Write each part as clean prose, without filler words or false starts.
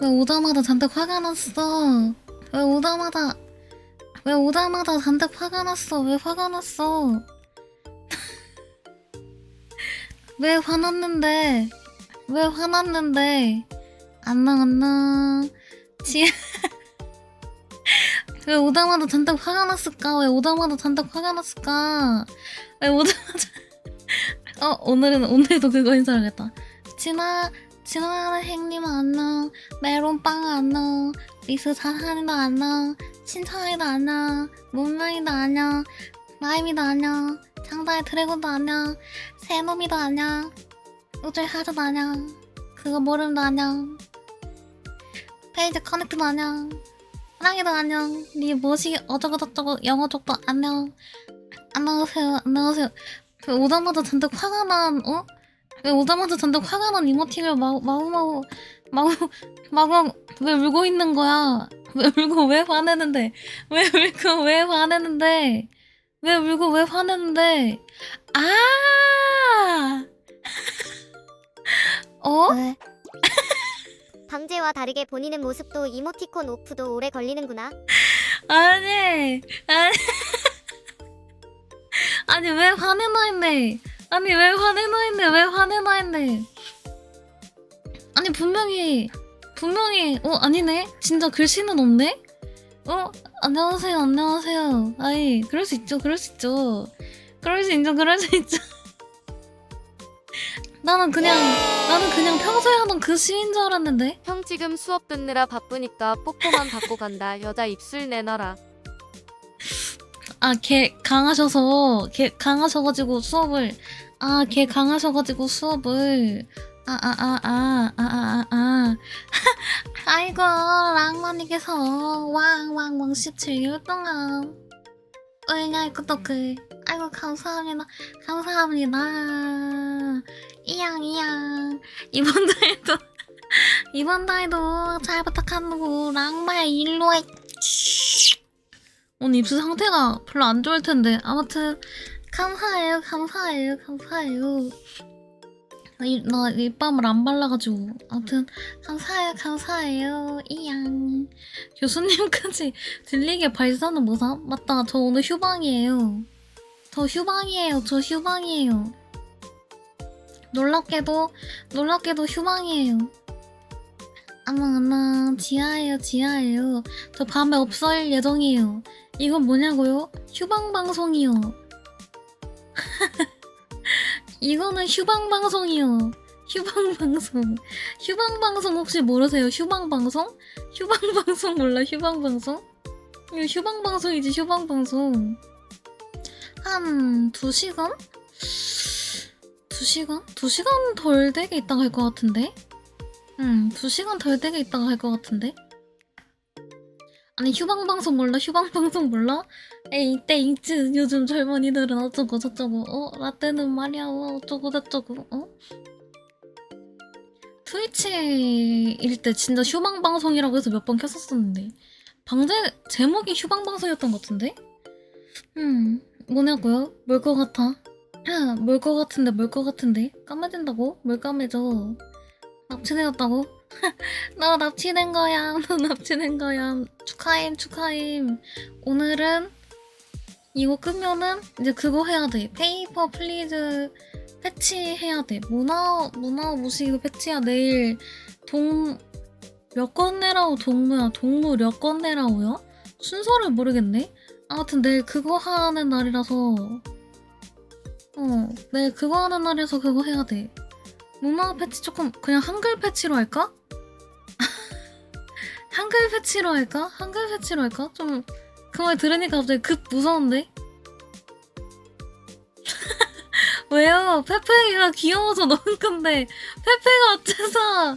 왜 오자마자 잔뜩 화가 났어? 왜 오자마자 잔뜩 화가 났어? 왜 화가 났어? 왜 화났는데? 왜 화났는데? 안녕. 지... 왜 오자마자 잔뜩 화가 났을까? 왜 오자마자 잔뜩 화가 났을까? 왜 오자마자... 오늘도 그거 인사하겠다. 지나가는 행님 안녕. 메론빵 안녕. 리스 자산이도 안녕. 신차이도 안녕. 몽랑이도 안녕. 라임이도 안녕. 장다의 드래곤도 안녕. 새놈이도 안녕. 우주의 하자도 안녕. 그거 모름도 안녕. 페이지 커넥트도 안녕. 사랑이도 안녕. 니 뭐시 어쩌고저쩌고 영어 쪽도 안녕. 안녕하세요. 왜 오자마자 잔뜩 화가 난 왜 오자마자 잔뜩 화가 난 이모티를 마구 왜 울고 있는 거야? 왜 울고 왜 화내는데? 왜 울고 왜 화내는데? 왜 울고 왜 화내는데? 아! 왜? 방제와 다르게 본인의 모습도 이모티콘 오프도 오래 걸리는구나. 아니 아니 왜 화내나 했네. 아니 분명히 아니네. 진짜 글씨는 없네. 안녕하세요. 아이 그럴 수 있죠. 나는 그냥 평소에 하던 그 시인 줄 알았는데. 형 지금 수업 듣느라 바쁘니까 뽀뽀만 받고 간다. 여자 입술 내놔라. 걔 강하셔가지고 수업을 아이고 랑마님께서 왕 17개월 동안 은야의 구독을 아이고 감사합니다. 이양 이번 달도 잘 부탁한다고 랑마야 일로해. 오늘 입술 상태가 별로 안 좋을 텐데 아무튼 감사해요. 나 립밤을 안 발라가지고 아무튼 감사해요. 이양 교수님까지 들리게 발사는 뭐사? 맞다 저 오늘 휴방이에요. 놀랍게도 휴방이에요. 안녕 지하예요. 저 밤에 없을 예정이에요. 이건 뭐냐고요? 휴방방송이요. 이거는 휴방방송이요. 휴방방송 혹시 모르세요? 휴방방송 몰라? 휴방방송? 이거 휴방방송이지. 한 2시간? 2시간 덜 되게 있다가 갈 것 같은데? 2시간 덜 되게 있다가 갈 것 같은데? 아니 휴방방송 몰라? 에이 이때 있지. 요즘 젊은이들은 어쩌고 저쩌고 라떼는 말이야 어쩌고 저쩌고 트위치일 때 진짜 휴방방송이라고 해서 몇 번 켰었었는데 방제 제목이 휴방방송이었던 것 같은데? 뭐냐고요? 뭘 것 같아? 뭘 것 같은데? 까매진다고? 뭘 까매져? 납치되었다고? 너 납치된 거야. 축하임. 오늘은 이거 끄면은 이제 그거 해야 돼. 페이퍼 플리즈 패치해야 돼. 문화 무식 패치야. 내일 몇 건 내라고 동무 몇 건 내라고요? 순서를 모르겠네. 아무튼 내일 그거 하는 날이라서 내일 그거 하는 날이라서 그거 해야 돼. 문화 패치 조금 그냥 한글 패치로 할까? 한글 패치로 할까? 좀 그 말 들으니까 갑자기 급 무서운데? 왜요? 페페가 귀여워서 너무 큰데 페페가 어째서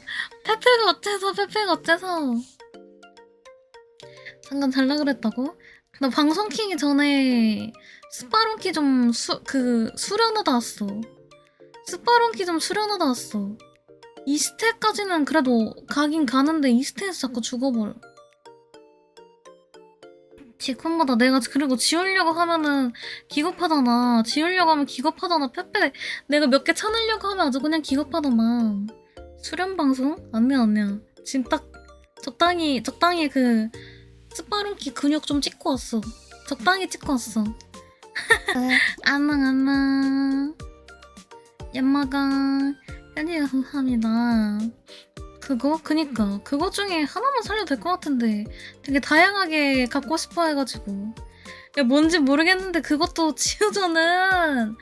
잠깐 잘라 그랬다고? 나 방송 키기 전에 스파론키 좀 수련하다 왔어. 2스택까지는 그래도 가긴 가는데 2스택에서 자꾸 죽어버려. 지콘마다 내가 그리고 지우려고 하면은 기겁하잖아. 페페 내가 몇 개 찾으려고 하면 아주 그냥 기겁하더만. 수련방송? 아니야. 지금 딱 적당히 그 스파링키 근육 좀 찍고 왔어. 적당히 찍고 왔어. 안녕. 연마가 현이가 감사합니다. 그니까 그거 중에 하나만 살려도 될 것 같은데 되게 다양하게 갖고 싶어 해가지고 야 뭔지 모르겠는데 그것도 치우저는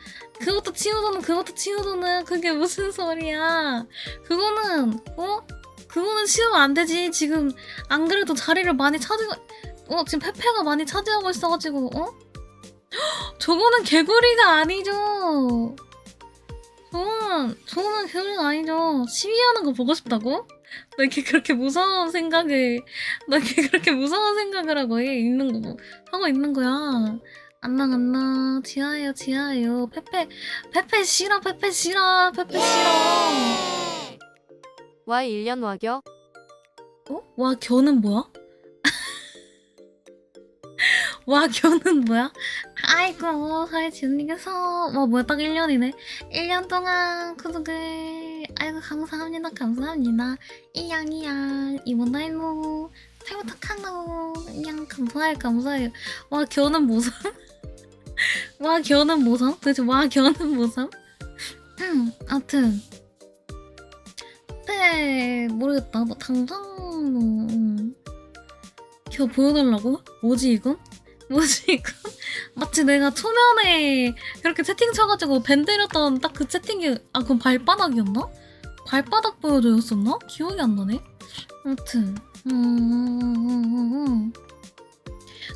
그게 무슨 소리야. 그거는 치우면 안 되지. 지금 안 그래도 자리를 많이 지금 페페가 많이 차지하고 있어가지고 저거는 개구리가 아니죠. 저거는 개구리가 아니죠. 시위하는 거 보고 싶다고? 너 이렇게 그렇게 무서운 생각을 하고 하고 있는 거야. 안녕. 지하예요. 페페 싫어. 와 1년 와겨? 와, 겨는 뭐야? 와, 겨는 뭐야? 아이고, 저희 지은님께서 뭐야, 딱 1년이네. 1년 동안 구독을 아이고, 감사합니다. 이양 이모나이노 잘 부탁하노. 이양 감사해요. 와, 겨는 뭐삼? 도대체 와, 겨는 뭐삼? 아무튼 모르겠다. 당장 겨 보여달라고? 뭐지 이건? 마치 내가 초면에 그렇게 채팅 쳐가지고 밴 때렸던 딱 그 채팅이 그건 발바닥이었나? 발바닥 보여줘였었나? 기억이 안 나네. 아무튼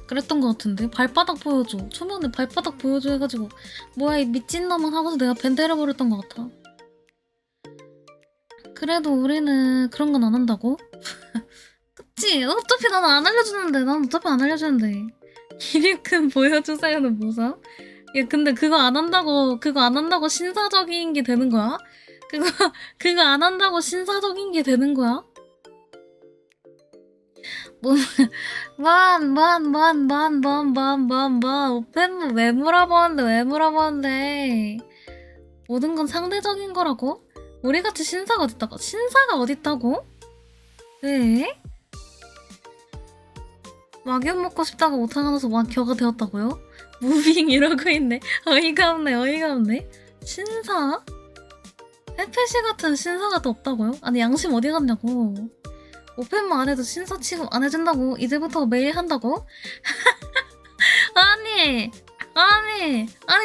그랬던 것 같은데. 발바닥 보여줘. 초면에 발바닥 보여줘 해가지고 뭐야 이 미친놈은 하고서 내가 밴 때려버렸던 것 같아. 그래도 우리는 그런 건 안 한다고? 그치? 어차피 나는 안 알려주는데. 기립큰 보여주세요는 뭐사? 야, 근데 그거 안 한다고 신사적인 게 되는 거야? 그거 안 한다고 신사적인 게 되는 거야? 오펜 왜 물어보는데? 모든 건 상대적인 거라고? 우리같이 신사가 어딨다고? 네? 와규 먹고 싶다고 못하면서 와겨가 되었다고요? 무빙 이러고 있네. 어이가 없네. 신사? 페페시 같은 신사가 더 없다고요? 아니 양심 어디 갔냐고. 오펜만 안 해도 신사 취급 안 해준다고? 이제부터 매일 한다고? 아니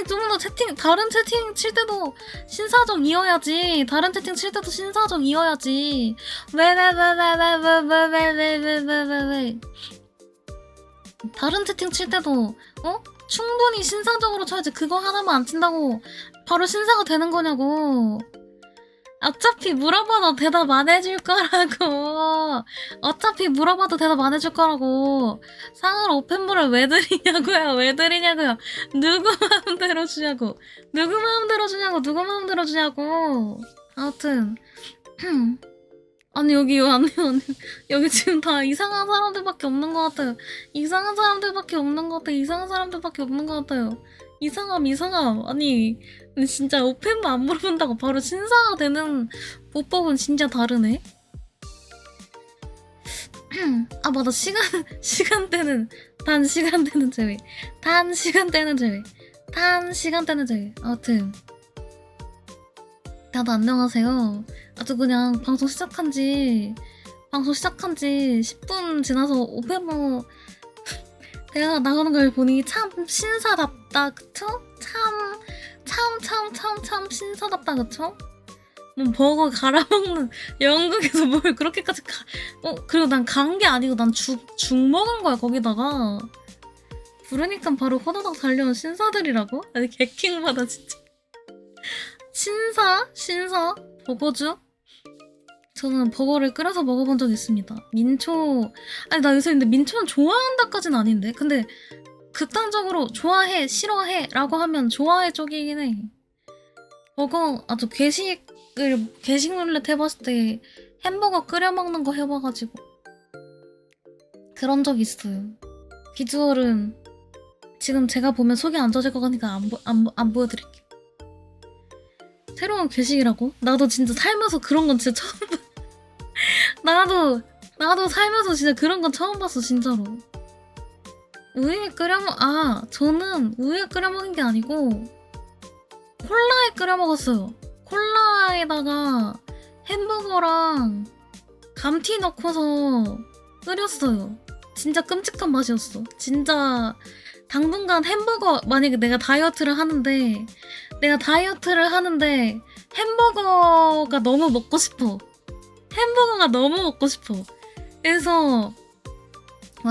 좀 더 다른 채팅 칠 때도 신사적 이어야지. 왜 다른 채팅 칠 때도 충분히 신사적으로 쳐야지. 그거 하나만 안 친다고 바로 신사가 되는 거냐고. 어차피 물어봐도 대답 안 해줄 거라고. 상으로 오펜물을 왜 드리냐고요. 누구 마음대로 주냐고. 아무튼 아니 여기 지금 다 이상한 사람들밖에 없는 것 같아요. 이상한 사람들밖에 없는 것 같아요. 이상함. 아니 진짜 오펜만 안 물어본다고 바로 신사가 되는 보법은 진짜 다르네. 맞아. 시간대는 단 시간대는 제외. 아무튼 다들 안녕하세요. 아주 그냥 방송 시작한 지 10분 지나서 오페모 내가 나가는 걸 보니 참 신사답다, 그쵸? 참 신사답다, 그쵸? 뭐 버거 갈아먹는 영국에서 뭘 그렇게까지 그리고 난 간 게 아니고 난 죽 먹은 거야. 거기다가 부르니까 바로 호다닥 달려온 신사들이라고? 아니 개킹받아 진짜. 신사 버거주? 저는 버거를 끓여서 먹어본 적이 있습니다. 나 요새 근데 민초는 좋아한다까진 아닌데, 근데 극단적으로 좋아해, 싫어해 라고 하면 좋아해 쪽이긴 해. 버거 아주 괴식 룰렛 해봤을 때 햄버거 끓여 먹는 거 해봐가지고 그런 적이 있어요. 비주얼은 지금 제가 보면 속이 안 젖을 것 같으니까 안 보여드릴게요. 새로운 괴식이라고? 나도 진짜 살면서 그런 건 진짜 처음 봐. 나도 나도 살면서 진짜 그런 건 처음 봤어, 진짜로. 우유에 저는 우유에 끓여 먹은 게 아니고 콜라에 끓여 먹었어요. 콜라에다가 햄버거랑 감튀 넣고서 끓였어요. 진짜 끔찍한 맛이었어. 진짜 당분간 햄버거, 만약에 내가 다이어트를 하는데 햄버거가 너무 먹고 싶어. 햄버거가 너무 먹고 싶어. 그래서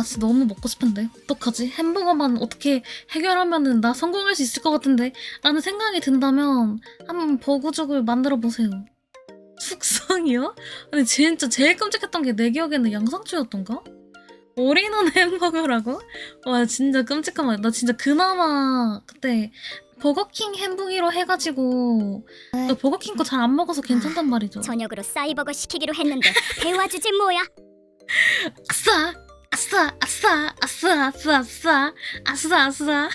진짜 너무 먹고 싶은데 어떡하지? 햄버거만 어떻게 해결하면은 나 성공할 수 있을 것 같은데 라는 생각이 든다면 한번 버거죽을 만들어 보세요. 숙성이요? 근데 진짜 제일 끔찍했던 게 내 기억에는 양상추였던가? 올인원 햄버거라고? 와 진짜 끔찍한 말. 나 진짜 그나마 그때 버거킹 햄버기로 해가지고 나 버거킹 거 잘 안 먹어서 괜찮단 말이죠. 저녁으로 싸이버거 시키기로 했는데 배워주지 뭐야. 아싸! 아싸! 아싸! 아싸! 아싸! 아싸! 아싸! 아싸!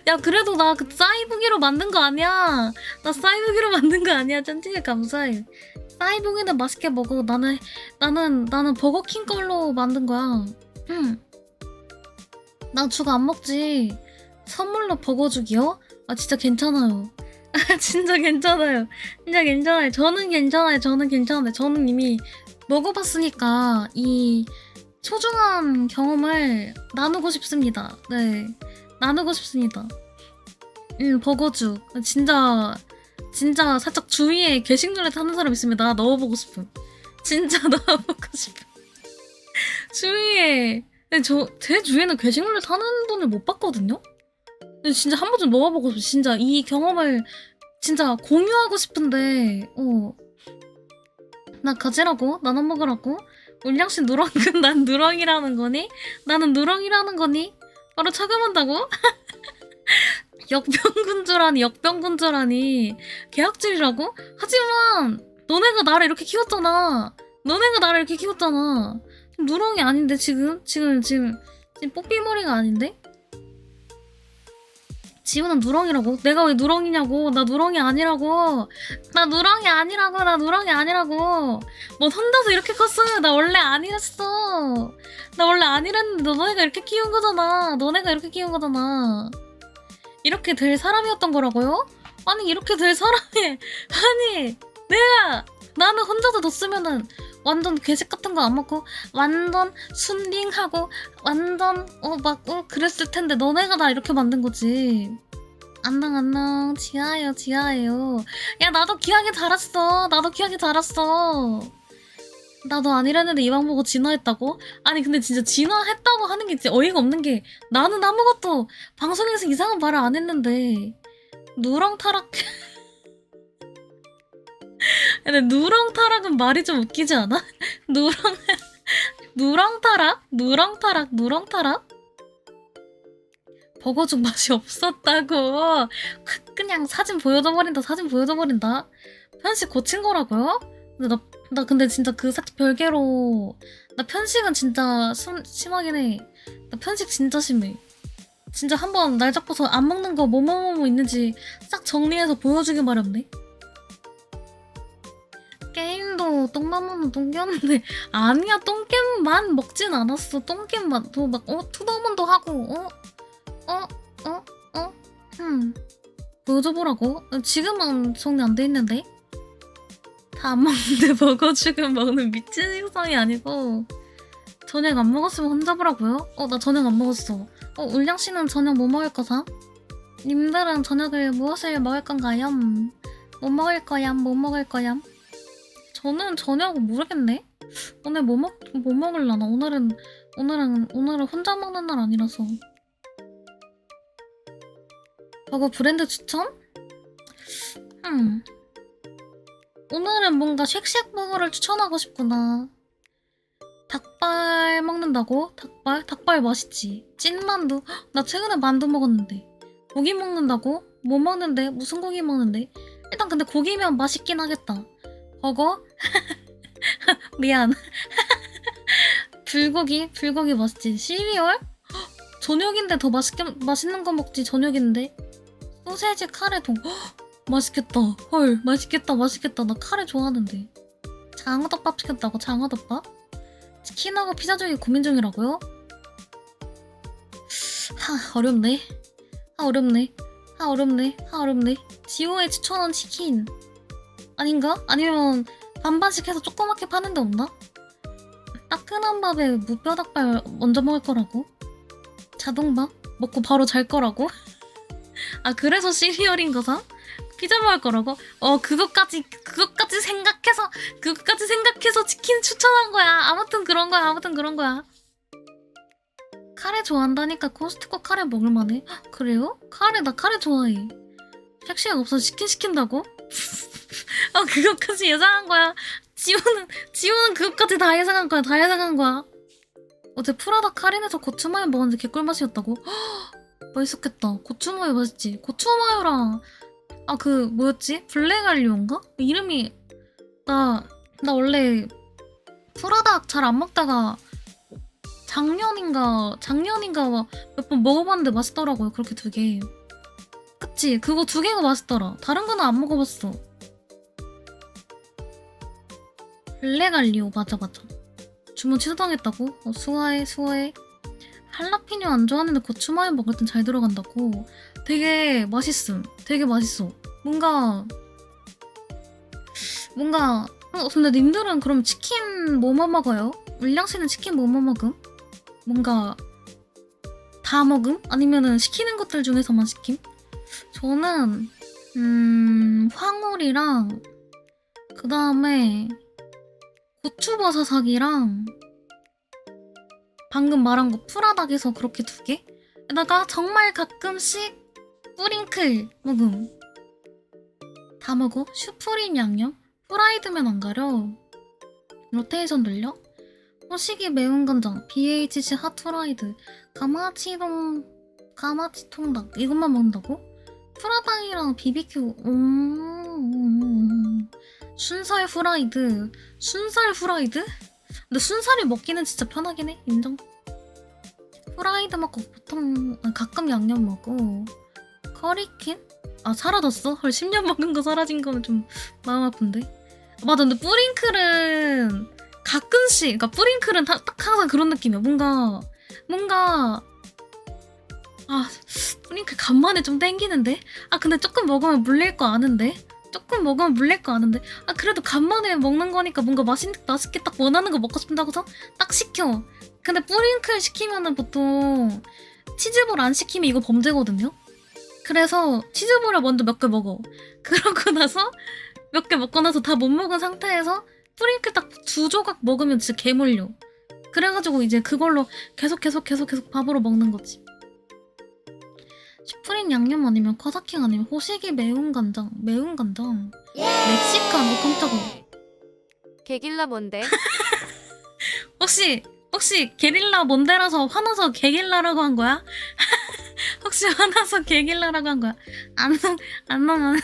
야 그래도 나 그 싸이보기로 만든 거 아니야. 나 싸이보기로 만든 거 아니야. 짠티게 감사해. 싸이보기는 맛있게 먹어. 나는 버거킹 걸로 만든 거야. 난 죽 안 먹지. 선물로 버거죽이요? 아 진짜 괜찮아요. 진짜 괜찮아요. 진짜 괜찮아요. 저는 괜찮아요. 저는 이미 먹어봤으니까 이 소중한 경험을 나누고 싶습니다. 네, 나누고 싶습니다. 버거죽 진짜 살짝 주위에 게식 눌렛 하는 사람 있으면 나 넣어보고 싶음. 진짜 넣어보고 싶음. 주위에 근데 제 주위에는 게식 눌렛 하는 분을 못 봤거든요. 근데 진짜 한 번쯤 넣어보고 싶어. 진짜 이 경험을 진짜 공유하고 싶은데 나 가지라고? 나눠 먹으라고? 울량씨 누렁은 난 누렁이라는 거니? 나는 누렁이라는 거니? 바로 차감한다고? 역병군주라니 계약질이라고? 하지만 너네가 나를 이렇게 키웠잖아. 누렁이 아닌데 지금 뽀삐머리가 아닌데? 지우는 누렁이라고? 내가 왜 누렁이냐고? 나 누렁이 아니라고. 뭐 혼자서 이렇게 컸어요. 나 원래 아니랬어. 나 원래 아니랬는데 너네가 이렇게 키운 거잖아. 이렇게 될 사람이었던 거라고요? 아니 이렇게 될 사람이 아니 나는 혼자서 뒀으면은 완전 괴식 같은 거 안 먹고 완전 순딩하고 완전 그랬을 텐데 너네가 나 이렇게 만든 거지. 안녕 지아예요. 야 나도 귀하게 자랐어. 나도 아니랬는데 이왕 보고 진화했다고? 아니 근데 진짜 진화했다고 하는 게 진짜 어이가 없는 게 나는 아무것도 방송에서 이상한 말을 안 했는데 누렁타락 근데 누렁타락은 말이 좀 웃기지 않아? 누렁타락? 버거죽 맛이 없었다고. 그냥 사진 보여줘 버린다. 편식 고친 거라고요? 근데 나 근데 진짜 그 별개로 나 편식은 진짜 심하긴 해. 나 편식 진짜 심해. 진짜 한번 날 잡고서 안 먹는 거 뭐뭐 있는지 싹 정리해서 보여주기 마련네. 게임도 똥만 먹는 똥개였는데 아니야 똥개만 먹진 않았어. 똥개만 막 투더문도 하고 보여줘보라고? 지금은 정리 안 돼 있는데? 다 안 먹는데 버거죽은 먹는 미친 식성이 아니고 저녁 안 먹었으면 혼자 보라고요? 나 저녁 안 먹었어. 울량씨는 저녁 뭐 먹을 거사? 님들은 저녁을 무엇을 먹을 건가요? 뭐 먹을 거야? 저는 저녁은 모르겠네? 오늘 뭐 먹을라나? 오늘은 혼자 먹는 날 아니라서. 버거 브랜드 추천? 오늘은 뭔가 쉑쉑 버거를 추천하고 싶구나. 닭발 먹는다고? 닭발 맛있지. 찐만두? 나 최근에 만두 먹었는데. 고기 먹는다고? 뭐 먹는데? 무슨 고기 먹는데? 일단 근데 고기면 맛있긴 하겠다. 버거? 미안. 불고기 맛있지. 시리얼? 저녁인데 더 맛있는 거 먹지. 저녁인데. 소세지 카레 맛있겠다. 헐 맛있겠다. 나 카레 좋아하는데. 장어덮밥 시켰다고? 장어덮밥? 치킨하고 피자 중에 고민 중이라고요? 어렵네. 어렵네. 지오에 추천한 치킨 아닌가? 아니면 반반씩 해서 조그맣게 파는 데 없나? 따끈한 밥에 무뼈닭발 먼저 먹을 거라고? 자동밥? 먹고 바로 잘 거라고? 아 그래서 시리얼인가서? 피자 먹을 거라고? 그것까지 생각해서 치킨 추천한 거야. 아무튼 그런 거야. 카레 좋아한다니까 코스트코 카레 먹을만해. 헉, 그래요? 나 카레 좋아해. 섹시가 없어서 치킨 시킨다고? 그것까지 예상한 거야. 지호는 그것까지 다 예상한 거야. 어제 프라다 카린에서 고추마요 먹었는데 개꿀맛이었다고? 헉, 맛있었겠다. 고추마요 맛있지? 고추마요랑 뭐였지? 블랙알리오인가? 이름이 나 원래 프라다 잘 안 먹다가 작년인가 몇 번 먹어봤는데 맛있더라고요. 그렇게 2개. 그치? 그거 2개가 맛있더라. 다른 거는 안 먹어봤어. 블랙알리오 맞아. 주문 취소당했다고? 수고해. 할라피뇨 안 좋아하는데 고추마요 먹을 땐 잘 들어간다고. 되게 맛있어. 뭔가 근데 님들은 그럼 치킨 뭐뭐 먹어요? 울량씨는 치킨 뭐뭐 먹음? 뭔가 다 먹음? 아니면은 시키는 것들 중에서만 시킴? 저는 황홀이랑 그 다음에 고추버섯삭이랑 방금 말한 거 프라닭에서 그렇게 2개? 에다가 정말 가끔씩 뿌링클 먹음. 다 먹어? 슈프림 양념? 프라이드면 안 가려. 로테이션 돌려? 호식이 매운 간장, BHC 핫프라이드, 가마치 통닭 이것만 먹는다고? 프라닭이랑 BBQ 순살 후라이드? 근데 순살이 먹기는 진짜 편하긴 해. 인정. 프라이드 먹고 보통 가끔 양념 먹고. 커리킨? 사라졌어? 헐 10년 먹은 거 사라진 거는 좀 마음 아픈데. 맞아. 근데 뿌링클은 가끔씩 뿌링클은 딱 항상 그런 느낌이야. 뭔가 뿌링클 간만에 좀 땡기는데? 근데 조금 먹으면 물릴 거 아는데? 그래도 간만에 먹는 거니까 뭔가 맛있게 딱 원하는 거 먹고 싶다고서 딱 시켜. 근데 뿌링클 시키면은 보통 치즈볼 안 시키면 이거 범죄거든요? 그래서 치즈볼을 먼저 몇 개 먹어. 그러고 나서 몇 개 먹고 나서 다 못 먹은 상태에서 뿌링클 딱 2조각 먹으면 진짜 개물려. 그래가지고 이제 그걸로 계속 밥으로 먹는 거지. 슈프림 양념 아니면 커사킹 아니면 호식이 매운 간장. 멕시칸. 깜짝아. 게릴라 뭔데? 혹시 게릴라 뭔데라서 화나서 게릴라라고 한 거야? 혹시 화나서 게릴라라고 한 거야? 안 나.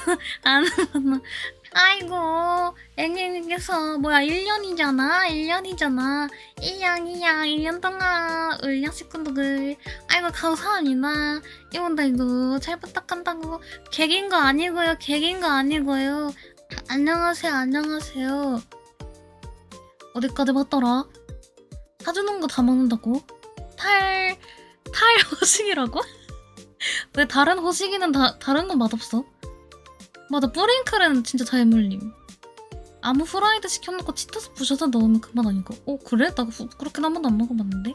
아이고, 앵앵님께서 1년이잖아. 1년 동안 울량 식구들. 아이고, 감사합니다. 이분들도 잘 부탁한다고. 개긴 거 아니고요. 안녕하세요. 어디까지 봤더라? 사주는 거 다 먹는다고? 탈 호식이라고? 왜 다른 호식이는 다른 건 맛없어? 맞아, 뿌링클은 진짜 잘 물림. 아무 후라이드 시켜놓고 치토스 부셔서 넣으면 그 맛 아닌가? 그래? 나 그렇게 한 번도 안 먹어봤는데?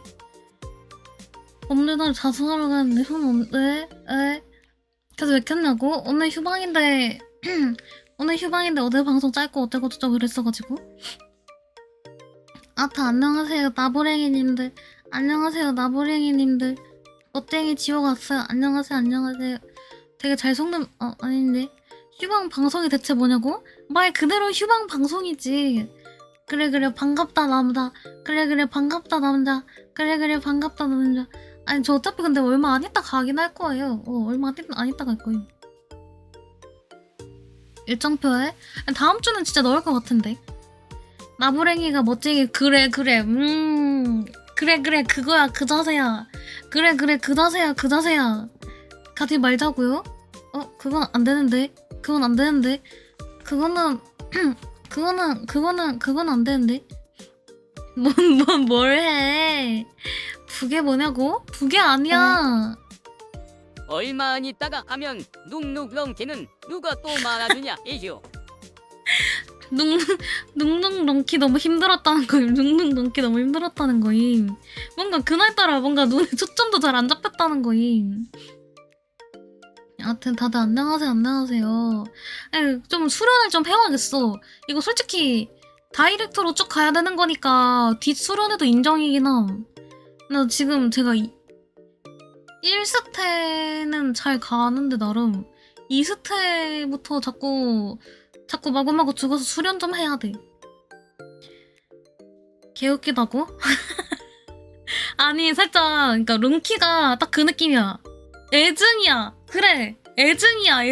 오늘 날 자수하러 가는데 왜? 그래서 왜 켰냐고? 오늘 휴방인데 어제 방송 짧고 어쩌고 저쩌고 그랬어가지고. 다 안녕하세요 나부랭이님들. 어땡이 지워갔어요. 안녕하세요. 되게 잘 속는 아닌데. 휴방 방송이 대체 뭐냐고? 말 그대로 휴방 방송이지. 그래 반갑다 남자. 그래 반갑다 남자. 아니 저 어차피 근데 얼마 안 있다 가긴 할 거예요. 얼마 안 있다 갈 거예요. 일정표에? 다음 주는 진짜 넣을 것 같은데. 나부랭이가 멋지게 그래 그거야 그 자세야. 그래 그 자세야. 가지 말자고요? 그건 안 되는데. 그거는 그건 안 되는데. 뭘 해? 부계 뭐냐고? 부계 아니야. 얼마 안 있다가 하면 눅눅렁키는 누가 또 말아주냐 이죠. 눅눅 넘기 너무 힘들었다는 거임. 눅눅 넘기 너무 힘들었다는 거임. 뭔가 그날따라 뭔가 눈에 초점도 잘 안 잡혔다는 거임. 여하튼 다들 안녕하세요. 좀 수련을 좀 해와야겠어. 이거 솔직히 다이렉트로 쭉 가야 되는 거니까 뒷 수련해도 인정이긴 함. 나 지금 제가 1스테는 잘 가는데 나름 2스테부터 자꾸 마구마구 죽어서 수련 좀 해야 돼. 개웃기다고? 아니 살짝 그러니까 룬키가 딱 그 느낌이야. 애증이야. 그래. 애증이야.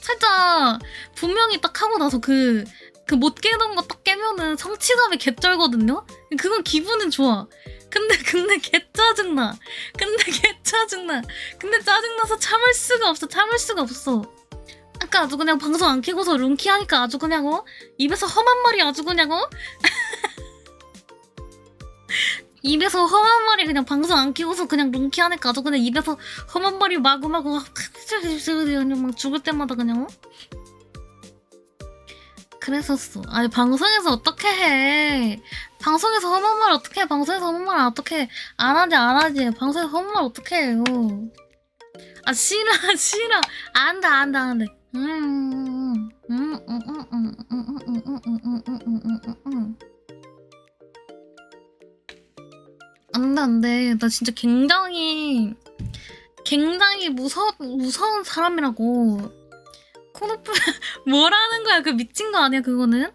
살짝 분명히 딱 하고 나서 그 못 깨던 거 딱 깨면은 성취감이 개쩔거든요? 그건 기분은 좋아. 근데 개 짜증나. 근데 짜증나서 참을 수가 없어. 아까 아주 그냥 방송 안 켜고서 룬키 하니까 아주 그냥 입에서 험한 말이 아주 그냥 입에서 험한 말이 그냥 방송 안 켜고서 그냥 룬키 하니까 아주 그냥 입에서 험한 말이 마구마구 막 죽을 때마다 그냥 그랬었어. 아니 방송에서 어떻게 해? 방송에서 험한 말 어떻게 해? 방송에서 험한 말 어떻게 안 하지? 방송에서 험한 말 어떻게 해요? 아 싫어. 안 돼. 안 돼. 나 진짜 굉장히 무서운 사람이라고. 코노프 뭐라는 거야? 그 미친 거 아니야 그거는?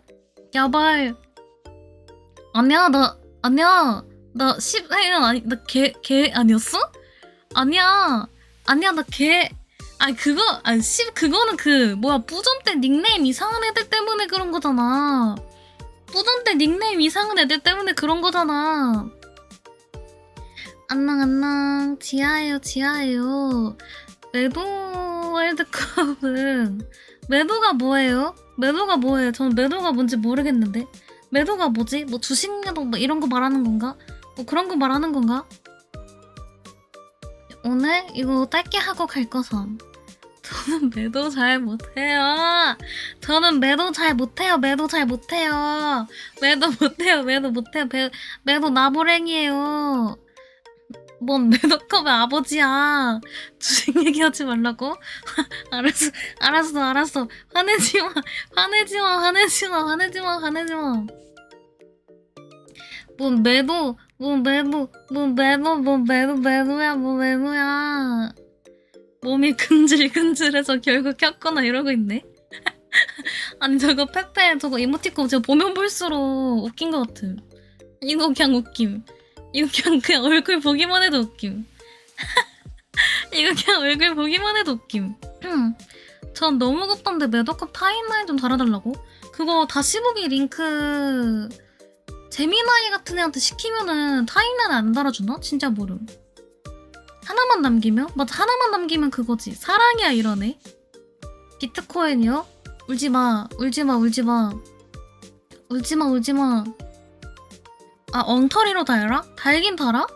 야발. 아니야 나 10회는 아니 나 개 아니었어? 아니야 나 개. 아니 그거는 그 뭐야 뿌점 때 닉네임 이상한 애들 때문에 그런 거잖아. 뿌점 때 닉네임 이상한 애들 때문에 그런 거잖아. 안녕 지하예요. 매도 월드컵은 매도가 뭐예요? 전 매도가 뭔지 모르겠는데. 매도가 뭐지? 뭐 주식 매도 뭐 이런 거 말하는 건가? 뭐 그런 거 말하는 건가? 오늘 이거 짧게 하고 갈 거선. 저는 매도 잘 못해요. 매도 나부랭이에요. 뭔 매도컵의 아버지야. 주식 얘기하지 말라고? 알았어. 화내지 마. 뭔 매도야. 몸이 근질근질해서 결국 켰거나 이러고 있네. 아니 저거 페페 저거 이모티콘 제가 보면 볼수록 웃긴 것 같음. 이거 그냥 웃김. 이거 그냥 얼굴 보기만 해도 웃김. 전 너무 급던데 매도컵 타임라인 좀 달아달라고? 그거 다시 보기 링크 재미나이 같은 애한테 시키면은 타임라인 안 달아주나? 진짜 모름. 하나만 남기면? 맞아 하나만 남기면 그거지. 사랑이야 이러네. 비트코인이요? 울지마. 아 엉터리로 달아? 달긴 달아?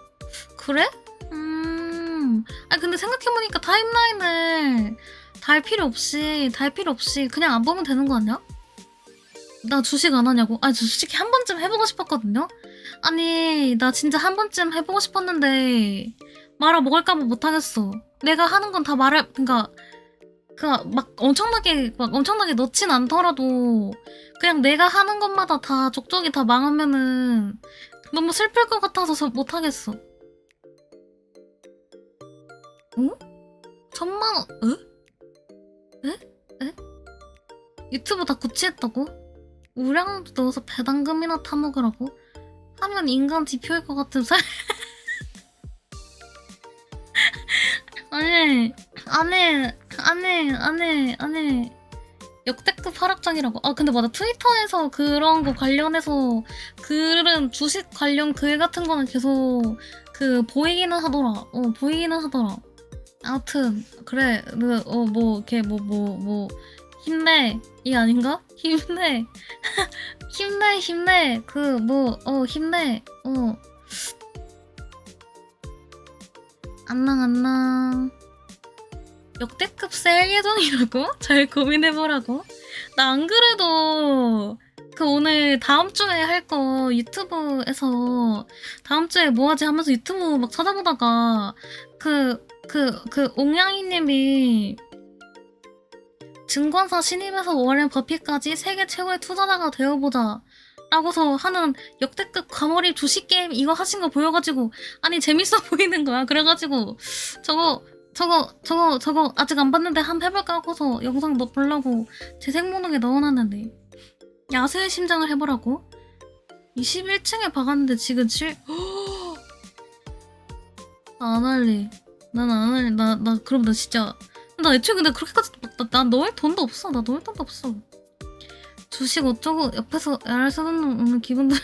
그래? 아니 근데 생각해보니까 타임라인을 달 필요 없이 그냥 안 보면 되는 거 아니야? 나 주식 안 하냐고? 아니 저 솔직히 한 번쯤 해보고 싶었거든요? 아니 나 진짜 한 번쯤 해보고 싶었는데 말아 먹을까봐 못하겠어. 내가 하는 건 다 그니까 막 엄청나게 넣진 않더라도 그냥 내가 하는 것마다 다 족족이 다 망하면은 너무 슬플 것 같아서 못하겠어. 응? 1000만원? 에? 유튜브 다 구치했다고? 우량도 넣어서 배당금이나 타먹으라고? 하면 인간 지표일 것 같은 아니 역대급 하락장이라고. 아 근데 맞아 트위터에서 그런 거 관련해서 글은 주식 관련 글 같은 거는 계속 그 보이기는 하더라. 아무튼 그래 힘내. 이 아닌가? 힘내. 힘내, 힘내. 힘내. 안녕, 안녕. 역대급 셀 예정이라고? 잘 고민해보라고? 나 안 그래도 오늘 다음 주에 할 거 유튜브에서 다음 주에 뭐 하지 하면서 유튜브 막 찾아보다가 옹양이님이 증권사 신입에서 워렌 버핏까지 세계 최고의 투자자가 되어보자 라고서 하는 역대급 과몰입 주식게임 이거 하신 거 보여가지고 아니 재밌어 보이는 거야. 그래가지고 저거 아직 안 봤는데 한번 해볼까 하고서 영상 보려고 제 생모능에 넣어놨는데 야수의 심장을 해보라고? 21층에 박았는데 지금 안 할래. 난 안 할래. 그럼 나 진짜 나 애초에 근데 그렇게까지 나 넣을 돈도 없어. 나 넣을 돈도 없어. 주식 어쩌고 옆에서 야랄 써놓는 오늘 기분도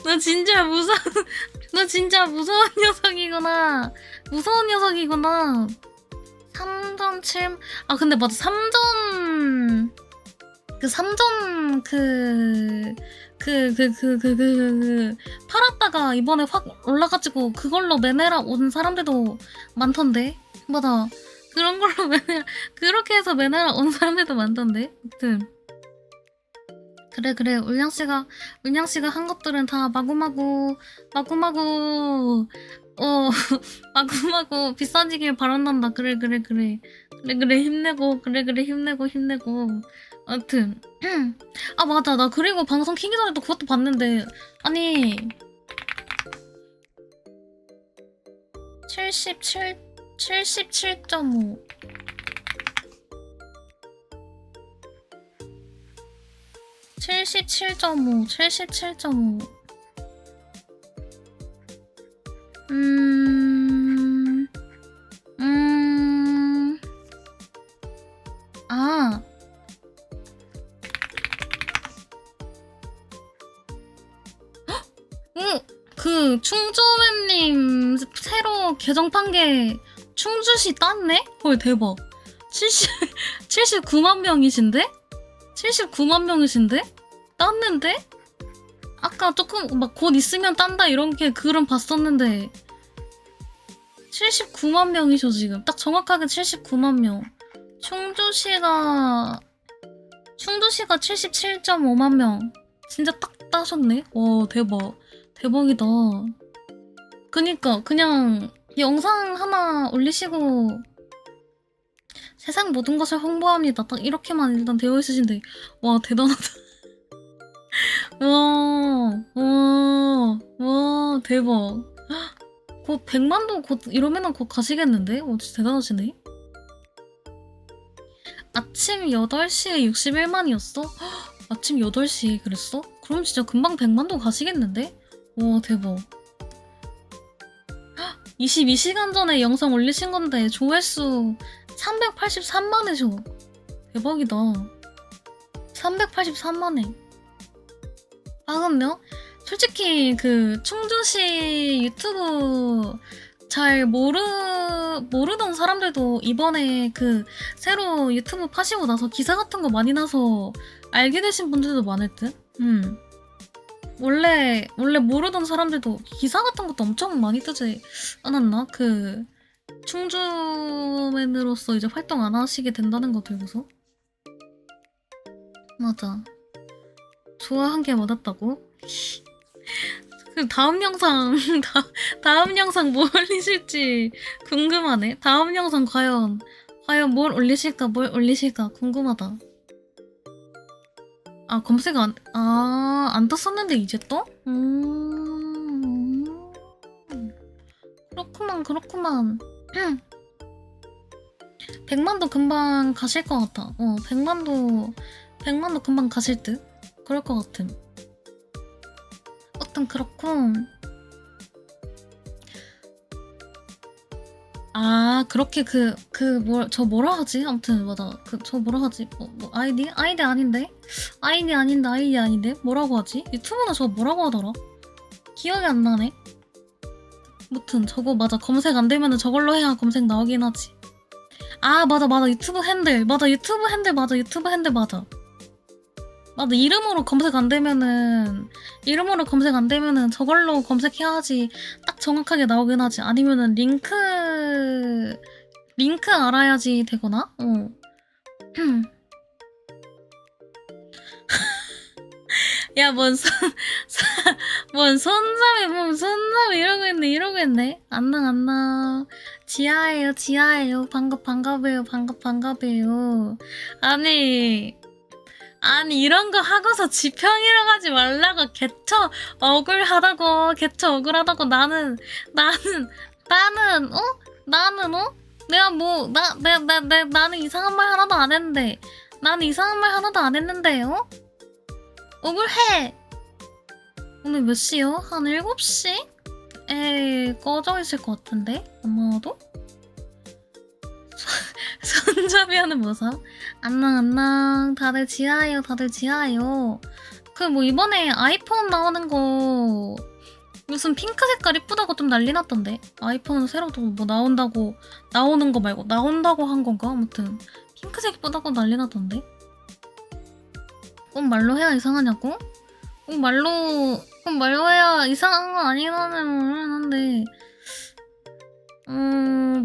너 진짜 무서운 녀석이구나. 무서운 녀석이구나. 3전 7 근데 맞아. 3전 팔았다가 이번에 확 올라가지고 그걸로 매매라 온 사람들도 많던데. 맞아. 그런 걸로 그렇게 해서 매매라 온 사람들도 많던데. 아무튼 그래 울량씨가 한 것들은 다 마구마구 비싸지길 바란단다. 그래 힘내고 아무튼 맞아. 나 그리고 방송 키기 전에 또 그것도 봤는데 아니 77.5 77.5 그 충주맨님 새로 개정판 게 충주시 땄네? 헐 대박. 79만 명이신데? 79만 명이신데? 땄는데? 아까 조금 막 곧 있으면 딴다 이런 게 글은 봤었는데 79만 명이셔 지금. 딱 정확하게 79만 명. 충주시가 77.5만 명. 진짜 딱 따셨네? 와 대박이다. 그니까 그냥 영상 하나 올리시고 세상 모든 것을 홍보합니다. 딱 이렇게만 일단 되어 있으신데 와 대단하다. 와 대박. 곧 100만도 곧 이러면은 곧 가시겠는데? 진짜 대단하시네. 아침 8시에 61만이었어? 아침 8시에 그랬어? 그럼 진짜 금방 100만도 가시겠는데? 와 대박. 22시간 전에 영상 올리신 건데 조회수 383만이죠. 대박이다. 383만에. 그럼요? 솔직히 그 충주시 유튜브 잘 모르던 사람들도 이번에 그 새로 유튜브 파시고 나서 기사 같은 거 많이 나서 알게 되신 분들도 많을 듯? 원래 모르던 사람들도 기사 같은 것도 엄청 많이 뜨지 않았나? 그 충주맨으로서 이제 활동 안 하시게 된다는 거 들고서. 맞아. 좋아한 게 맞았다고? 그 다음 영상 뭐 올리실지 궁금하네. 다음 영상 과연 뭘 올리실까 궁금하다. 검색 안 떴었는데 이제 떠? 그렇구만. 100만도 금방 가실 것 같아. 100만도 금방 가실 듯? 그럴 것 같음. 그렇고. 그렇게 저 뭐라 하지? 아무튼 맞아. 저 뭐라 하지? 아이디 아닌데? 아이디 아닌데? 뭐라고 하지? 유튜브는 저거 뭐라고 하더라? 기억이 안 나네. 아무튼 저거 맞아. 검색 안 되면은 저걸로 해야 검색 나오긴 하지. 아 맞아 유튜브 핸들 맞아 이름으로 검색 안 되면은 저걸로 검색해야지 딱 정확하게 나오긴 하지. 아니면은 링크 알아야지 되거나. 야, 뭔 손잡이 이러고 있네. 안녕. 지아예요. 반갑해요. 아니, 이런 거 하고서 지평이라고 하지 말라고. 개처 억울하다고. 나는, 나는 이상한 말 하나도 안 했는데. 억울해. 오늘 몇 시요? 한 7시? 에 꺼져 있을 것 같은데? 아마도? 손잡이하는 모습? 안녕. 다들 지하예요. 그 뭐 이번에 아이폰 나오는 거 무슨 핑크 색깔 이쁘다고 좀 난리 났던데? 아이폰 새로 또 뭐 나오는 거 말고 나온다고 한 건가? 아무튼 핑크색 이쁘다고 난리 났던데? 꼭 말로 해야 이상하냐고? 꼭 말로 해야 이상한 건 아니라는 모르는데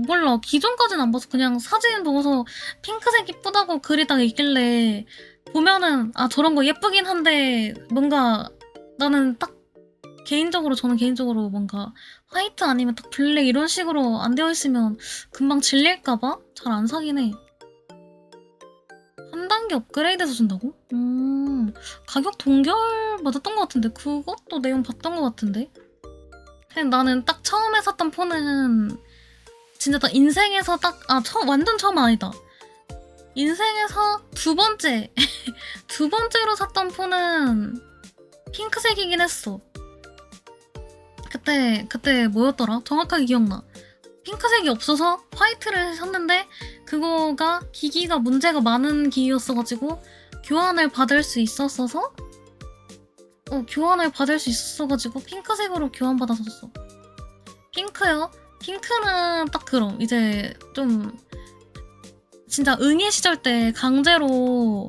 몰라. 기존까지는 안 봐서 그냥 사진 보고서 핑크색 이쁘다고 글이 딱 있길래 보면은 아 저런 거 예쁘긴 한데 뭔가 저는 개인적으로 뭔가 화이트 아니면 딱 블랙 이런 식으로 안 되어 있으면 금방 질릴까봐 잘 안 사긴 해. 한 단계 업그레이드해서 준다고? 가격 동결 맞았던 것 같은데 그것도 내용 봤던 것 같은데. 그냥 나는 딱 처음에 샀던 폰은 진짜 딱 인생에서 완전 처음 아니다. 인생에서 두 번째로 샀던 폰은 핑크색이긴 했어. 그때 뭐였더라? 정확하게 기억나. 핑크색이 없어서 화이트를 샀는데 그거가 기기가 문제가 많은 기기였어가지고 교환을 받을 수 있었어가지고 핑크색으로 교환받아서 샀어. 핑크요? 핑크는 딱 그럼 이제 좀 진짜 응애 시절 때 강제로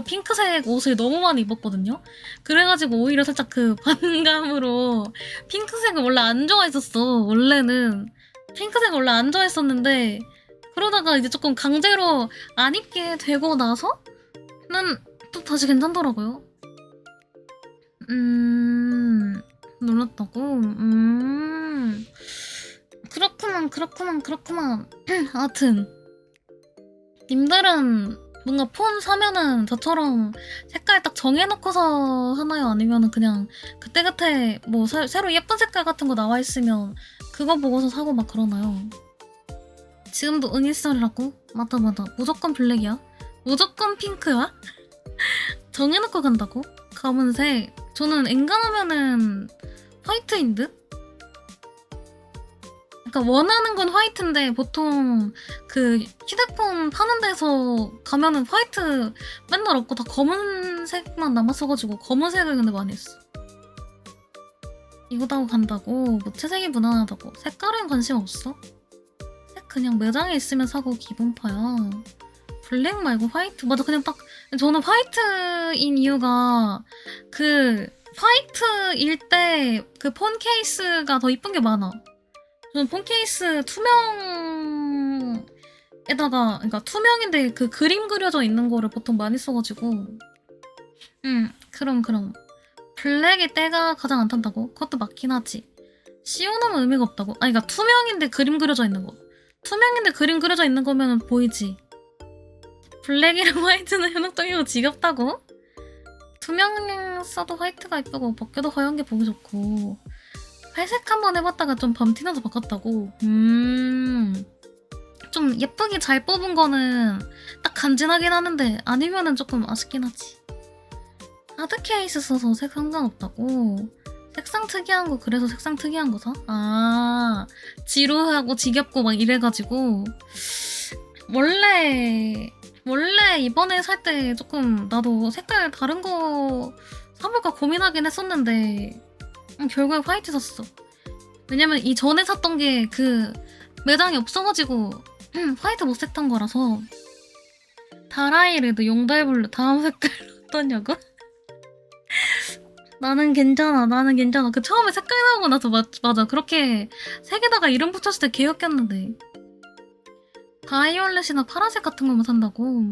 핑크색 옷을 너무 많이 입었거든요. 그래가지고 오히려 살짝 그 반감으로 핑크색을 원래 안 좋아했었어. 원래는 핑크색을 원래 안 좋아했었는데 그러다가 이제 조금 강제로 안 입게 되고 나서는 또 다시 괜찮더라고요. 놀랐다고? 그렇구만. 하여튼 님들은 뭔가 폰 사면은 저처럼 색깔 딱 정해놓고서 하나요? 아니면은 그냥 그때그때 뭐 새로 예쁜 색깔 같은 거 나와 있으면 그거 보고서 사고 막 그러나요? 지금도 응애 시절이라고? 맞다. 무조건 블랙이야? 무조건 핑크야? 정해놓고 간다고? 검은색? 저는 엔간하면은 화이트인 듯? 그러니까 원하는 건 화이트인데 보통 그 휴대폰 파는 데서 가면은 화이트 맨날 없고 다 검은색만 남았어가지고 검은색을 근데 많이 했어. 이거 타고 간다고? 뭐 채색이 무난하다고? 색깔엔 관심 없어? 색 그냥 매장에 있으면 사고 기본파야. 블랙 말고 화이트? 맞아 그냥 딱 저는 화이트인 이유가 그 화이트일 때 그 폰 케이스가 더 이쁜 게 많아. 저는 폰 케이스 그러니까 투명인데 그 그림 그려져 있는 거를 보통 많이 써가지고 그럼 블랙이 때가 가장 안 탄다고? 그것도 맞긴 하지. 씌워놓으면 의미가 없다고? 아니 그러니까 투명인데 그림 그려져 있는 거면은 보이지. 블랙이랑 화이트는 현혹적이고 지겹다고? 투명 써도 화이트가 이쁘고 벗겨도 허연 게 보기 좋고 회색 한번 해봤다가 좀 밤티나서 바꿨다고? 좀 예쁘게 잘 뽑은 거는 딱 간지나긴 하는데 아니면은 조금 아쉽긴 하지. 하드 케이스 써서 색 상관없다고? 색상 특이한 거 그래서 색상 특이한 거 사? 아 지루하고 지겹고 막 이래가지고 원래 이번에 살 때 조금 나도 색깔 다른 거 사볼까 고민하긴 했었는데 결국에 화이트 샀어. 왜냐면 이 전에 샀던 게 그 매장이 없어가지고 화이트 못 색한 거라서. 다라이레드 용달블루 다음 색깔 어떠냐고? 나는 괜찮아. 그 처음에 색깔 나오고 나서 맞아. 그렇게 색에다가 이름 붙였을 때 개웃겼는데. 바이올렛이나 파란색 같은 거만 산다고?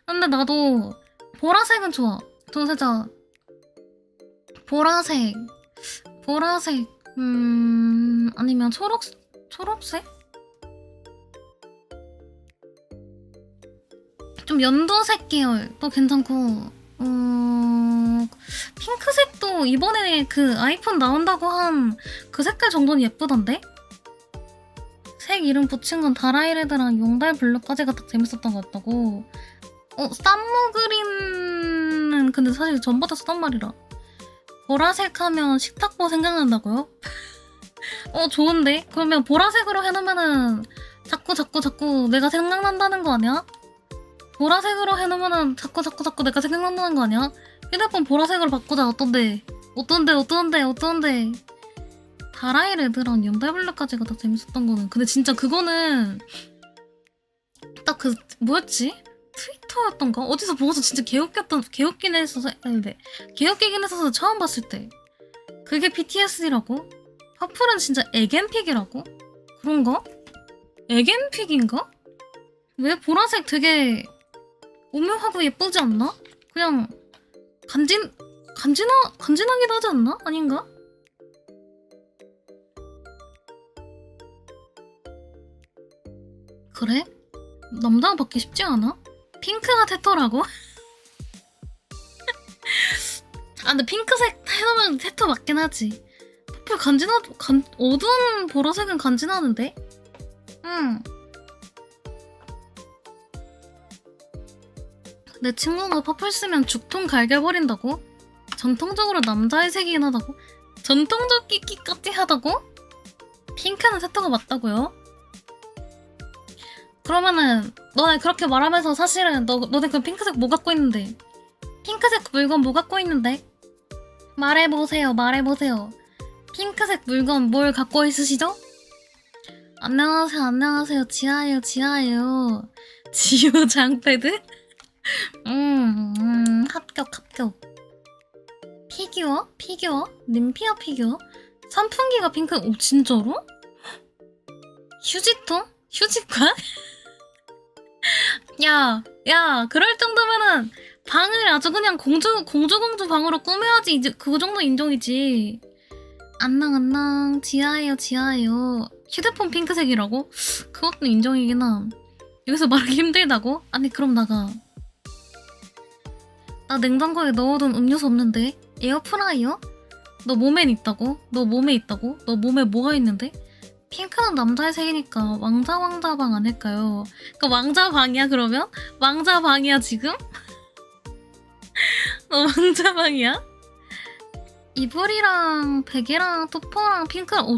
근데 나도 보라색은 좋아. 좀 살짝 보라색 아니면 초록색? 좀 연두색 계열도 괜찮고 핑크색도 이번에 그 아이폰 나온다고 한 그 색깔 정도는 예쁘던데? 색 이름 붙인 건 다라이레드랑 용달블루까지가 딱 재밌었던 것 같다고. 쌈무그린은 근데 사실 전부터 쓰던 말이라. 보라색 하면 식탁보 생각난다고요? 좋은데? 그러면 보라색으로 해놓으면은 자꾸 내가 생각난다는 거 아니야? 보라색으로 해놓으면은 자꾸 내가 생각난다는 거 아니야? 휴대폰 보라색으로 바꾸자. 어떤데? 다라이레드랑 용달블루까지가 더 재밌었던 거는 근데 진짜 그거는 딱 그 뭐였지? 트위터였던가? 어디서 보고서 진짜 개웃기긴 했어서 처음 봤을 때 그게 PTSD라고? 퍼플은 진짜 에겐픽이라고? 그런가? 에겐픽인가? 왜 보라색 되게 오묘하고 예쁘지 않나? 그냥 간지나기도 하지 않나? 아닌가? 그래? 남자가 받기 쉽지 않아? 핑크가 테토라고? 근데 핑크색 해놓으면 테토 맞긴 하지. 퍼플 어두운 보라색은 간지나는데? 응. 내 친구가 퍼플 쓰면 죽통 갈겨버린다고? 전통적으로 남자의 색이긴 하다고? 전통적 끼끼까지 하다고? 핑크는 테토가 맞다고요? 그러면은 너네 그렇게 말하면서 사실은 너네 그 핑크색 뭐 갖고 있는데? 핑크색 물건 뭐 갖고 있는데? 말해보세요. 핑크색 물건 뭘 갖고 있으시죠? 안녕하세요. 지아예요. 지우 장패드? 합격. 피규어? 림피아 피규어? 선풍기가 핑크, 진짜로? 휴지통? 휴지관? 야, 그럴 정도면은 방을 아주 그냥 공주 방으로 꾸며야지. 이제 그 정도 인정이지. 안녕. 지아예요. 휴대폰 핑크색이라고? 그것도 인정이긴 함. 여기서 말하기 힘들다고? 아니, 그럼 나가. 나 냉장고에 넣어둔 음료수 없는데? 에어프라이어? 너 몸에 있다고? 너 몸에 뭐가 있는데? 핑크는 남자의 색이니까 왕자방 아닐까요? 그 왕자방이야 그러면? 왕자방이야 지금? 너 왕자방이야? 이불이랑 베개랑 토퍼랑 핑크랑 너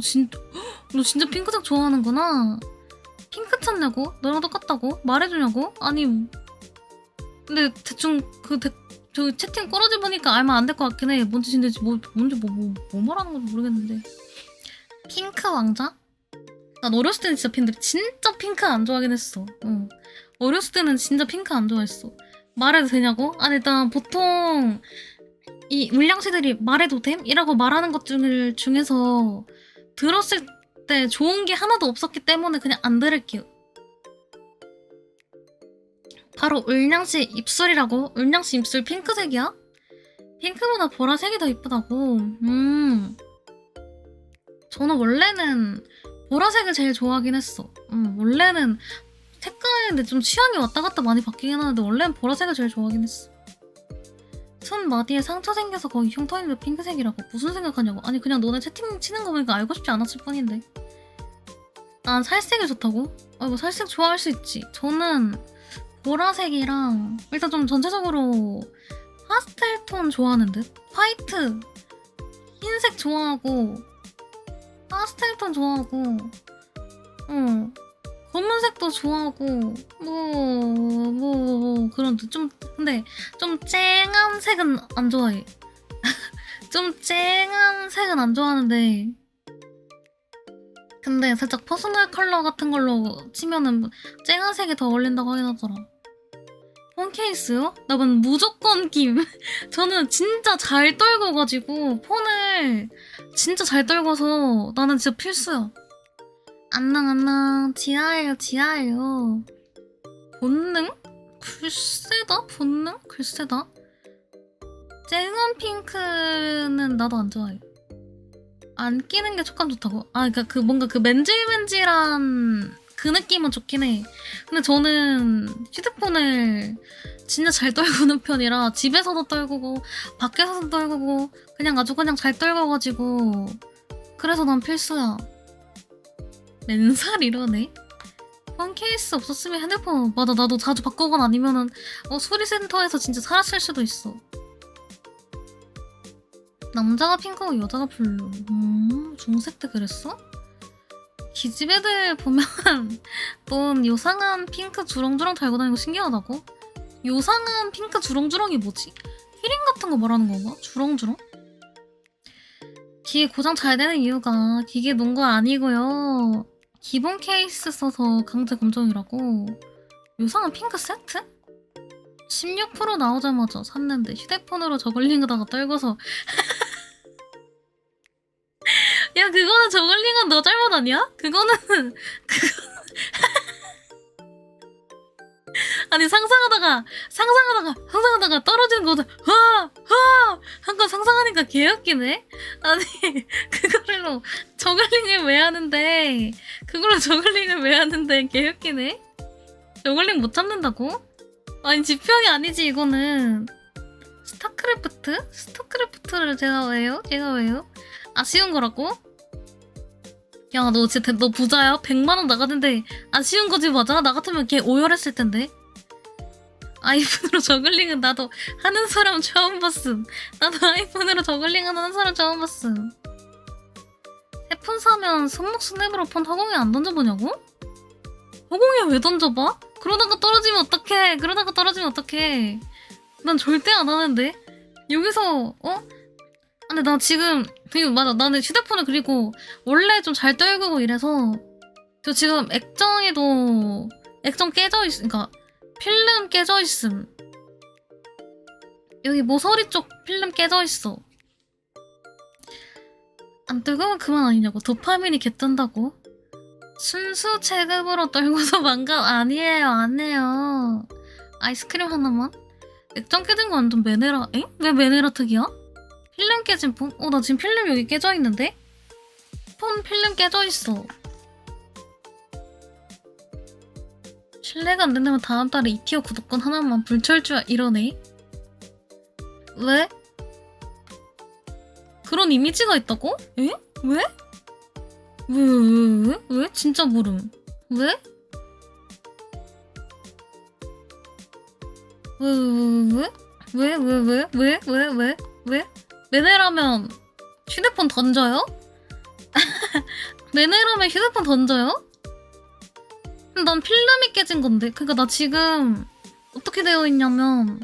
진짜 핑크색 좋아하는구나. 핑크 찾냐고? 너랑 똑같다고? 말해주냐고? 아니 근데 대충 저 채팅 끌어지 보니까 알면 안 될 것 같긴 해. 뭔지 뭐 말하는 건지 모르겠는데. 핑크 왕자? 난 어렸을 때는 진짜 핑크 안 좋아하긴 했어. 어렸을 때는 진짜 핑크 안 좋아했어. 말해도 되냐고? 아니 일단 보통 이 물량씨들이 말해도 됨? 이라고 말하는 것 중에서 들었을 때 좋은 게 하나도 없었기 때문에 그냥 안 들을게요. 바로 울량씨 입술이라고? 울량씨 입술 핑크색이야? 핑크보다 보라색이 더 이쁘다고. 저는 원래는 보라색을 제일 좋아하긴 했어. 원래는 색깔인데 좀 취향이 왔다 갔다 많이 바뀌긴 하는데 원래는 보라색을 제일 좋아하긴 했어. 손 마디에 상처 생겨서 거기 흉터 있는데 핑크색이라고. 무슨 생각하냐고. 아니 그냥 너네 채팅 치는 거 보니까 알고 싶지 않았을 뿐인데. 난 살색이 좋다고? 뭐 살색 좋아할 수 있지. 저는 보라색이랑 일단 좀 전체적으로 파스텔 톤 좋아하는 듯? 화이트, 흰색 좋아하고 파스텔 톤 좋아하고 검은색도 좋아하고 뭐 그런 듯. 근데 좀 쨍한 색은 안 좋아해. 좀 쨍한 색은 안 좋아하는데 근데 살짝 퍼스널 컬러 같은 걸로 치면은 쨍한색이 더 어울린다고 하긴 하더라. 폰 케이스요? 나는 무조건 김. 저는 진짜 잘 떨궈가지고 폰을 진짜 잘 떨궈서 나는 진짜 필수야. 안녕 지하예요 지하예요. 본능? 글쎄다 본능? 글쎄다. 쨍한 핑크는 나도 안 좋아해. 안 끼는 게 촉감 좋다고? 아, 그니까 그 뭔가 그 맨질맨질한 그 느낌은 좋긴 해. 근데 저는 휴대폰을 진짜 잘 떨구는 편이라 집에서도 떨구고 밖에서도 떨구고 그냥 아주 그냥 잘 떨궈가지고 그래서 난 필수야. 맨살 이러네. 폰 케이스 없었으면 핸드폰 맞아 나도 자주 바꾸거나 아니면은 수리센터에서 진짜 살았을 수도 있어. 남자가 핑크고 여자가 블루. 중색 때 그랬어? 기집 애들 보면 뭔 요상한 핑크 주렁주렁 달고 다니는 거 신기하다고? 요상한 핑크 주렁주렁이 뭐지? 히링 같은 거 말하는 건가? 주렁주렁? 기계 고장 잘 되는 이유가 기계 놓은 거 아니고요. 기본 케이스 써서 강제 검정이라고. 요상한 핑크 세트? 16% 나오자마자 샀는데 휴대폰으로 저글링에다가 떨궈서 야 그거는 저글링은 너 잘못 아니야? 그거는 아니 상상하다가 떨어지는 거보다 한건 상상하니까 개웃기네. 아니 그걸로 저글링을 왜 하는데 개웃기네. 저글링 못 잡는다고? 아니 지평이 아니지 이거는. 스타크래프트를 제가 왜요? 아쉬운 거라고? 야 너 진짜 너 부자야? 100만원 나가는데 아쉬운 거지 맞아? 나 같으면 걔 오열했을 텐데. 아이폰으로 저글링은 나도 하는 사람 처음 봤음. 나도 아이폰으로 저글링은 하는 사람 처음 봤음. 해폰 사면 손목 스냅으로 폰 허공에 안 던져보냐고? 허공에 왜 던져봐? 그러다가 떨어지면 어떡해. 난 절대 안 하는데. 여기서 근데 나 지금 되게 맞아. 나는 휴대폰을 그리고 원래 좀 잘 떨구고 이래서 저 지금 액정 깨져 그러니까 필름 깨져 있음. 여기 모서리 쪽 필름 깨져 있어. 안 떨구면 그만 아니냐고. 도파민이 개뜬다고. 순수 체급으로 떨고서 망각 아니에요. 아이스크림 하나만. 액정 깨진 거 완전 메네라. 에? 왜 메네라 특이야? 필름 깨진 폰? 나 지금 필름 여기 깨져 있는데? 폰 필름 깨져 있어. 신뢰가 안 된다면 다음 달에 2티어 구독권 하나만 불철주야 이러네. 왜? 그런 이미지가 있다고? 에? 왜? 왜? 진짜 모름. 왜? 왜? 매네라면 휴대폰 던져요? 매네라면 휴대폰 던져요? 난 필름이 깨진 건데. 그니까 나 지금 어떻게 되어 있냐면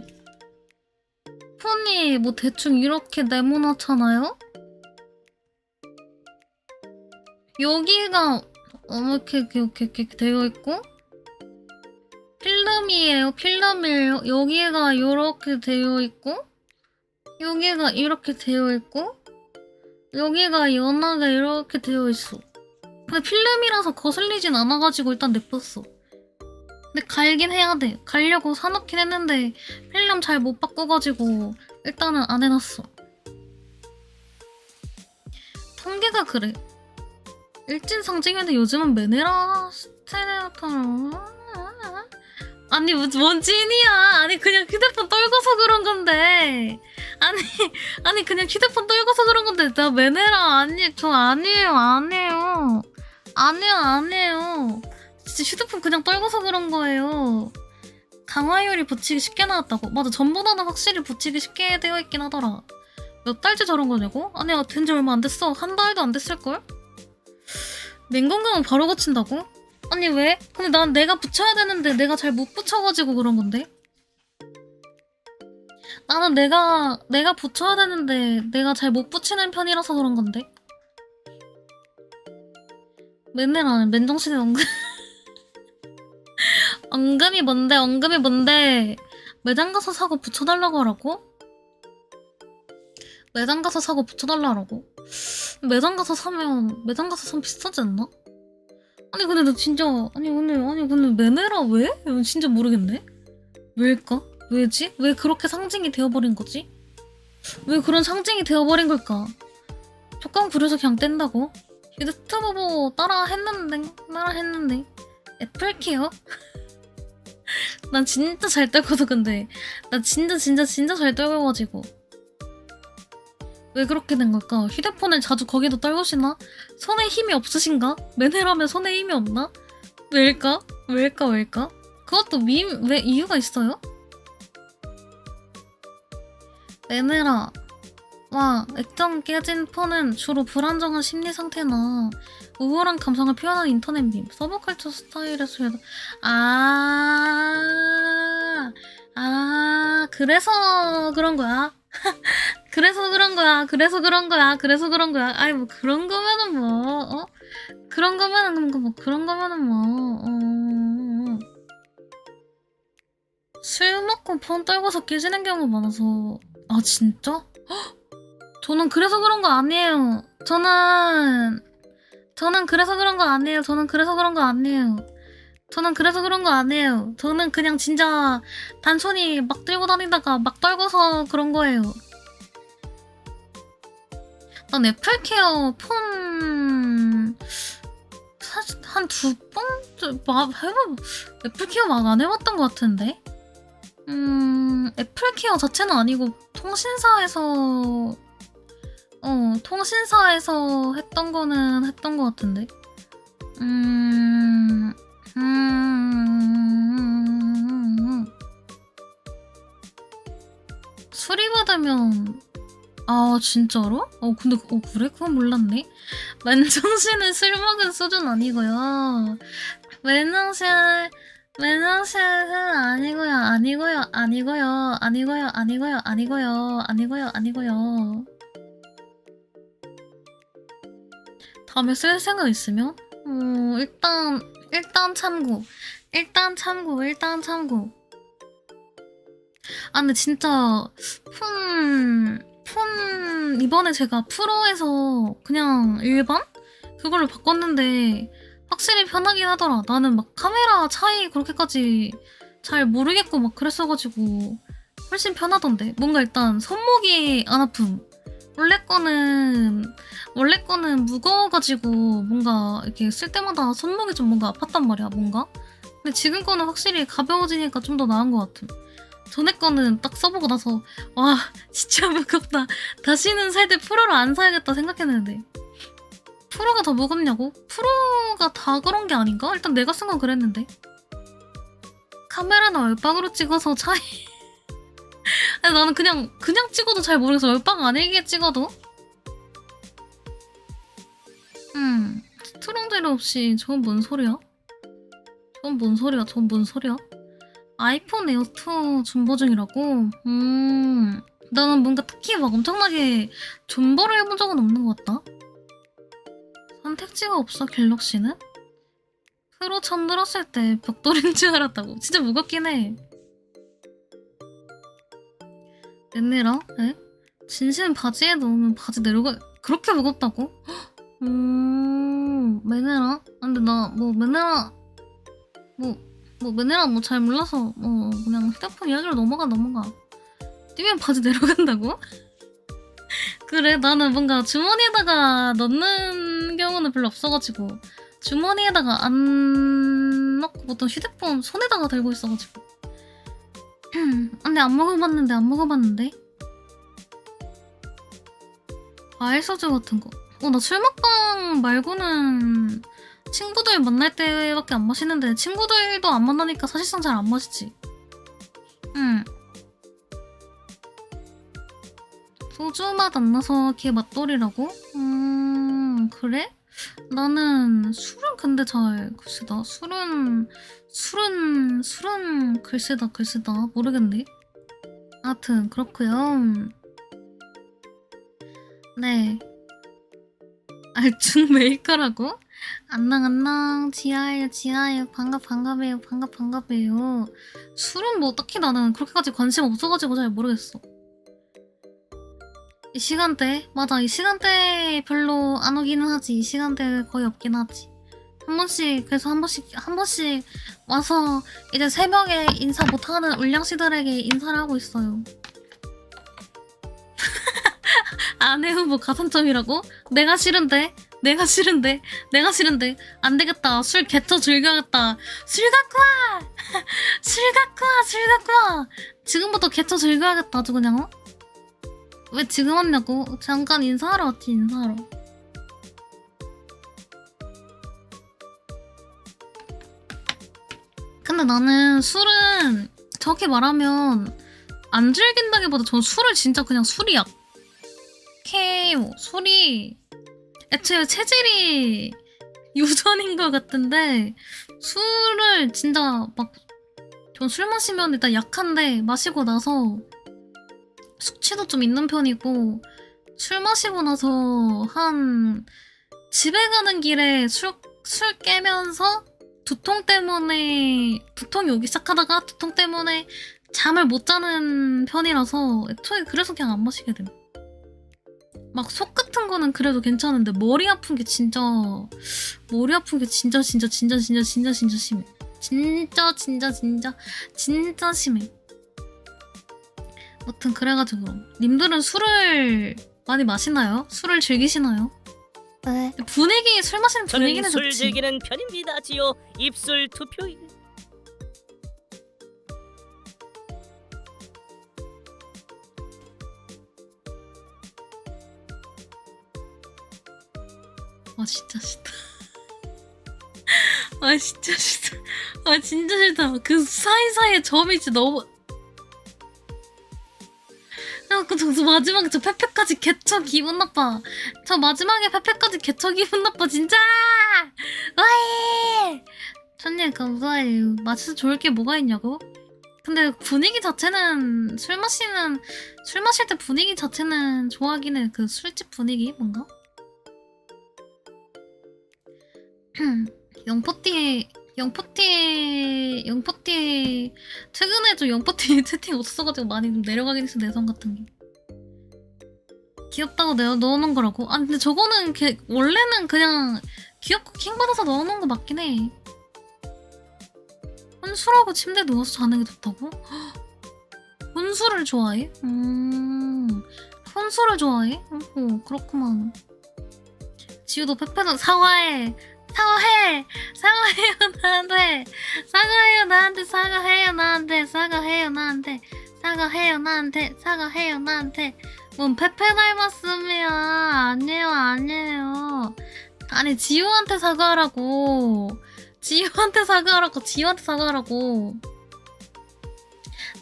폰이 뭐 대충 이렇게 네모나잖아요? 여기가 이렇게 되어 있고 필름이에요. 여기가 이렇게 되어 있고 여기가 이렇게 되어 있고 여기가 연하게 이렇게 되어 있어. 근데 필름이라서 거슬리진 않아가지고 일단 냅뒀어. 근데 갈긴 해야 돼. 갈려고 사놓긴 했는데 필름 잘 못 바꿔가지고 일단은 안 해놨어. 통계가 그래. 일진상징인데 요즘은 메네라 스테레오타로 아니 뭔 찐이야. 아니 그냥 휴대폰 떨궈서 그런 건데. 아니 그냥 휴대폰 떨궈서 그런 건데 나 메네라 저 아니에요. 진짜 휴대폰 그냥 떨궈서 그런 거예요. 강화율이 붙이기 쉽게 나왔다고. 맞아 전보다는 확실히 붙이기 쉽게 되어 있긴 하더라. 몇 달째 저런 거냐고? 아니 된 지 얼마 안 됐어. 한 달도 안 됐을걸? 냉건강은 바로 고친다고? 아니 왜? 근데 난 내가 붙여야 되는데 내가 잘 못 붙여가지고 그런 건데. 나는 내가 붙여야 되는데 내가 잘 못 붙이는 편이라서 그런 건데. 맨날 맨정신에 엉금 엉금이 뭔데? 엉금이 뭔데? 매장 가서 사고 붙여달라고 하라고? 매장 가서 사고 붙여달라고? 매장 가서 사면 비싸지 않나? 아니 근데 나 진짜 아니 근데 매매라 왜? 이건 진짜 모르겠네. 왜일까? 왜지? 왜 그렇게 상징이 되어버린 거지? 왜 그런 상징이 되어버린 걸까? 조금 그래서 그냥 뗀다고? 유튜브 따라 했는데 애플케어? 난 진짜 잘 떨거든. 근데 나 진짜 잘 떨궈가지고 왜 그렇게 된 걸까? 휴대폰을 자주 거기도 떨구시나? 손에 힘이 없으신가? 매네라면 손에 힘이 없나? 왜일까? 그것도 왜 이유가 있어요? 매네라 와, 액정 깨진 폰은 주로 불안정한 심리 상태나 우울한 감성을 표현하는 인터넷 밈, 서브컬처 스타일에서 그래서 그런 거야. 그래서 그런 거야. 아이 뭐 그런 거면은 뭐, 그런 거면은 뭐, 술 먹고 폰 떨궈서 깨지는 경우가 많아서. 아 진짜? 저는 그래서 그런 거 아니에요. 저는 그래서 그런 거 아니에요. 저는 그냥 진짜 단순히 막 들고 다니다가 막 떨궈서 그런 거예요. 난 애플케어 폰 사실 한 2번 애플케어 막 안 해봤던 것 같은데. 애플케어 자체는 아니고 통신사에서 했던 거는 했던 것 같은데. 수리받으면 아 진짜로? 근데 그래? 그건 몰랐네. 맨정신에 술 먹은 수준 아니고요. 맨정신은 아니고요. 다음에 쓸 생각 있으면 일단 참고. 아 근데 진짜 폰 이번에 제가 프로에서 그냥 일반 그걸로 바꿨는데 확실히 편하긴 하더라. 나는 막 카메라 차이 그렇게까지 잘 모르겠고 막 그랬어가지고 훨씬 편하던데. 뭔가 일단 손목이 안 아픔. 원래 거는 무거워가지고 뭔가 이렇게 쓸 때마다 손목이 좀 뭔가 아팠단 말이야, 뭔가. 근데 지금 거는 확실히 가벼워지니까 좀 더 나은 것 같음. 전에 거는 딱 써보고 나서 와 진짜 무겁다. 다시는 살 때 프로를 안 사야겠다 생각했는데 프로가 더 무겁냐고? 프로가 다 그런 게 아닌가? 일단 내가 쓴 건 그랬는데 카메라나 얼빵으로 찍어서 차이 아니, 나는 그냥 찍어도 잘 모르겠어. 얼빵 아니게 찍어도 스트롱제리 없이 저건 뭔 소리야? 아이폰 에어2 존버 중이라고? 나는 뭔가 특히 막 엄청나게 존버를 해본 적은 없는 것 같다. 선택지가 없어 갤럭시는? 프로 처음 들었을 때 벽돌인 줄 알았다고. 진짜 무겁긴 해. 웬일아? 에? 진심 바지에 넣으면 바지 내려가 그렇게 무겁다고? 매네라? 근데 나 매네라 뭐 잘 몰라서 그냥 휴대폰 이야기로 넘어가. 뛰면 바지 내려간다고? 그래 나는 뭔가 주머니에다가 넣는 경우는 별로 없어가지고 주머니에다가 안 넣고 보통 휴대폰 손에다가 들고 있어가지고 근데 안 먹어봤는데 과일 소주 같은 거 나 술 먹방 말고는 친구들 만날 때밖에 안 마시는데 친구들도 안 만나니까 사실상 잘 안 마시지. 소주 맛 안 나서 걔 맛돌이라고? 그래? 나는 술은 근데 잘 글쎄다. 술은 글쎄다 모르겠네. 하여튼 그렇고요. 네. 알중 메이커라고? 안녕 지아예요 반갑해요 술은 뭐 딱히 나는 그렇게까지 관심 없어가지고 잘 모르겠어. 이 시간대 맞아 이 시간대 별로 안 오기는 하지. 이 시간대 거의 없긴 하지. 한 번씩 그래서 한 번씩 와서 이제 새벽에 인사 못하는 울량씨들에게 인사를 하고 있어요. 아내 후보 가산점이라고? 내가 싫은데 안 되겠다. 술 개쳐 즐겨야겠다. 술 갖고 와 지금부터 개쳐 즐겨야겠다. 아주 그냥 어? 왜 지금 왔냐고? 잠깐 인사하러 왔지. 인사하러. 근데 나는 술은 저렇게 말하면 안 즐긴다기보다 전 술을 진짜 그냥 술이야. 케이오 술이 애초에 체질이 유전인 것 같은데 술을 진짜 막 전 술 마시면 일단 약한데 마시고 나서 숙취도 좀 있는 편이고 술 마시고 나서 한 집에 가는 길에 술 깨면서 두통이 오기 시작하다가 두통 때문에 잠을 못 자는 편이라서 애초에 그래서 그냥 안 마시게 됨. 막 속 같은 거는 그래도 괜찮은데 머리 아픈 게 진짜 심해. 진짜 심해. 아무튼 그래가지고 님들은 술을 많이 마시나요? 술을 즐기시나요? 네. 분위기 술 마시는 저는 분위기는 술 좋지. 즐기는 편입니다. 지요 입술 투표일. 아 진짜 싫다. 아 진짜 싫다. 아 진짜 싫다. 그 사이사이에 점이 진짜 너무. 저 마지막에 저 페페까지 개쳐 기분 나빠. 저 마지막에 페페까지 개쳐 기분 나빠 진짜. 와이. 천님 감사해요. 마셔서 좋을 게 뭐가 있냐고? 근데 분위기 자체는 술 마실 때 분위기 자체는 좋아하긴 해. 그 술집 분위기 뭔가? 영포띠 최근에 좀 영포띠 채팅 없어가지고 많이 좀 내려가긴 했어. 내성 같은 게 귀엽다고 내가 넣어놓은 거라고? 아 근데 저거는 원래는 그냥 귀엽고 킹받아서 넣어놓은 거 맞긴 해. 혼술하고 침대에 누워서 자는 게 좋다고? 혼술을 좋아해? 혼술을 좋아해? 오 그렇구만. 지우도 페페는 사과해요 나한테 사과해요 나한테 뭔 페페 닮았으면 아니에요. 아니 지우한테 사과하라고.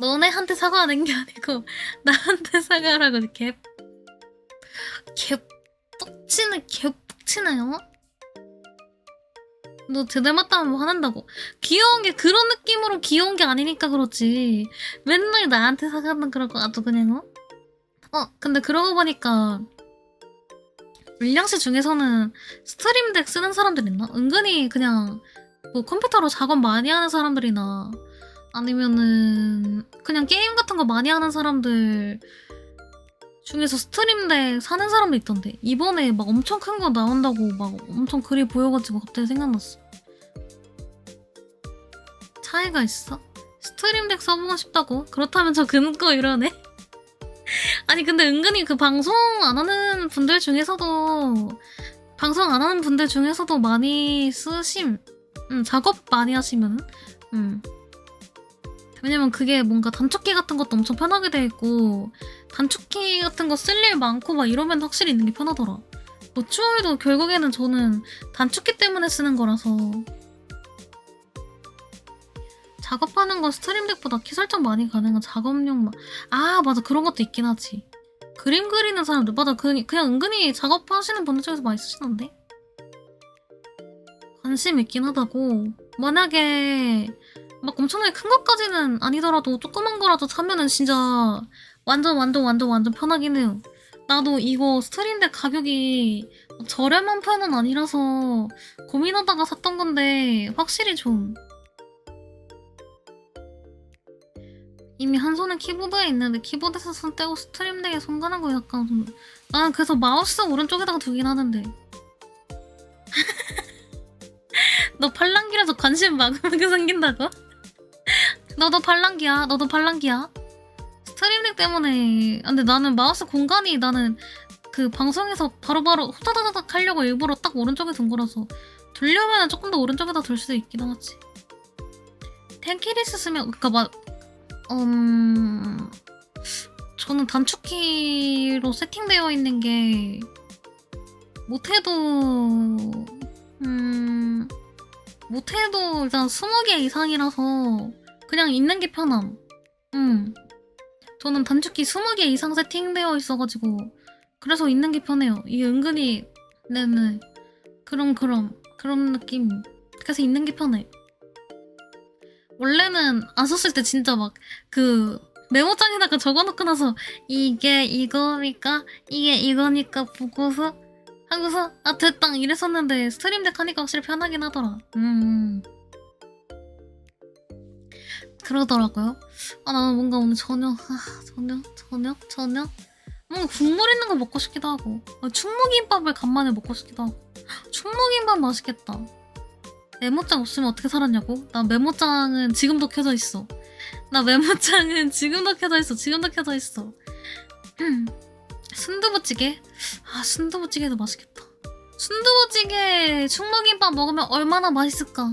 너네한테 사과하는 게 아니고 나한테 사과하라고. 개뻑치네요. 너 제대로 맞다면 뭐 화난다고. 귀여운 게 그런 느낌으로 귀여운 게 아니니까 그렇지. 맨날 나한테 사과는 그럴 거 아주 그냥 근데 그러고 보니까 윌량씨 중에서는 스트림덱 쓰는 사람들 있나? 은근히 그냥 뭐 컴퓨터로 작업 많이 하는 사람들이나 아니면은 그냥 게임 같은 거 많이 하는 사람들 중에서 스트림덱 사는 사람도 있던데 이번에 막 엄청 큰 거 나온다고 막 엄청 글이 보여가지고 갑자기 생각났어. 차이가 있어? 스트림덱 써보고 싶다고? 그렇다면 저 금고 이러네? 아니 근데 은근히 그 방송 안 하는 분들 중에서도 많이 쓰심. 작업 많이 하시면은 왜냐면 그게 뭔가 단축키 같은 것도 엄청 편하게 돼 있고 단축키 같은 거 쓸 일 많고 막 이러면 확실히 있는 게 편하더라. 뭐 추월도 결국에는 저는 단축키 때문에 쓰는 거라서 작업하는 거 스트림덱보다 키 설정 많이 가능한 작업용 맞아 그런 것도 있긴 하지. 그림 그리는 사람들 맞아 그냥 은근히 작업하시는 분들 중에서 많이 쓰시던데 관심 있긴 하다고. 만약에 막 엄청나게 큰 것까지는 아니더라도 조그만 거라도 사면은 진짜 완전 편하긴 해요. 나도 이거 스트림덱 가격이 저렴한 편은 아니라서 고민하다가 샀던 건데 확실히 좀 이미 한 손은 키보드에 있는데 키보드에서 손 떼고 스트림덱에 손 가는 거 약간 좀 나는 그래서 마우스 오른쪽에다가 두긴 하는데 너 팔랑귀라서 관심 막으게 생긴다고? 너도 팔랑귀야. 너도 팔랑귀야. 스트림덱 때문에 근데 나는 마우스 공간이 나는 그 방송에서 바로바로 후다다닥 하려고 일부러 딱 오른쪽에 둔 거라서 두려면 조금 더 오른쪽에다 둘 수도 있긴 하지. 텐키리스 쓰면 그니까 막 저는 단축키로 세팅되어 있는 게 못해도 일단 20개 이상이라서 그냥 있는 게 편함. 저는 단축키 20개 이상 세팅되어 있어가지고 그래서 있는 게 편해요. 이게 은근히 네네 그런 느낌. 그래서 있는 게 편해. 원래는 안 썼을 때 진짜 막 그 메모장에다가 적어놓고 나서 이게 이거니까 이게 이거니까 보고서 하고서 아 됐다 이랬었는데 스트림덱 하니까 확실히 편하긴 하더라. 그러더라고요. 아 나는 뭔가 오늘 저녁 뭔가 국물 있는 거 먹고 싶기도 하고 충무김밥을 간만에 먹고 싶기도 하고. 충무김밥 맛있겠다. 메모장 없으면 어떻게 살았냐고? 나 메모장은 지금도 켜져 있어. 지금도 켜져 있어. 순두부찌개? 아 순두부찌개도 맛있겠다. 순두부찌개 충무김밥 먹으면 얼마나 맛있을까?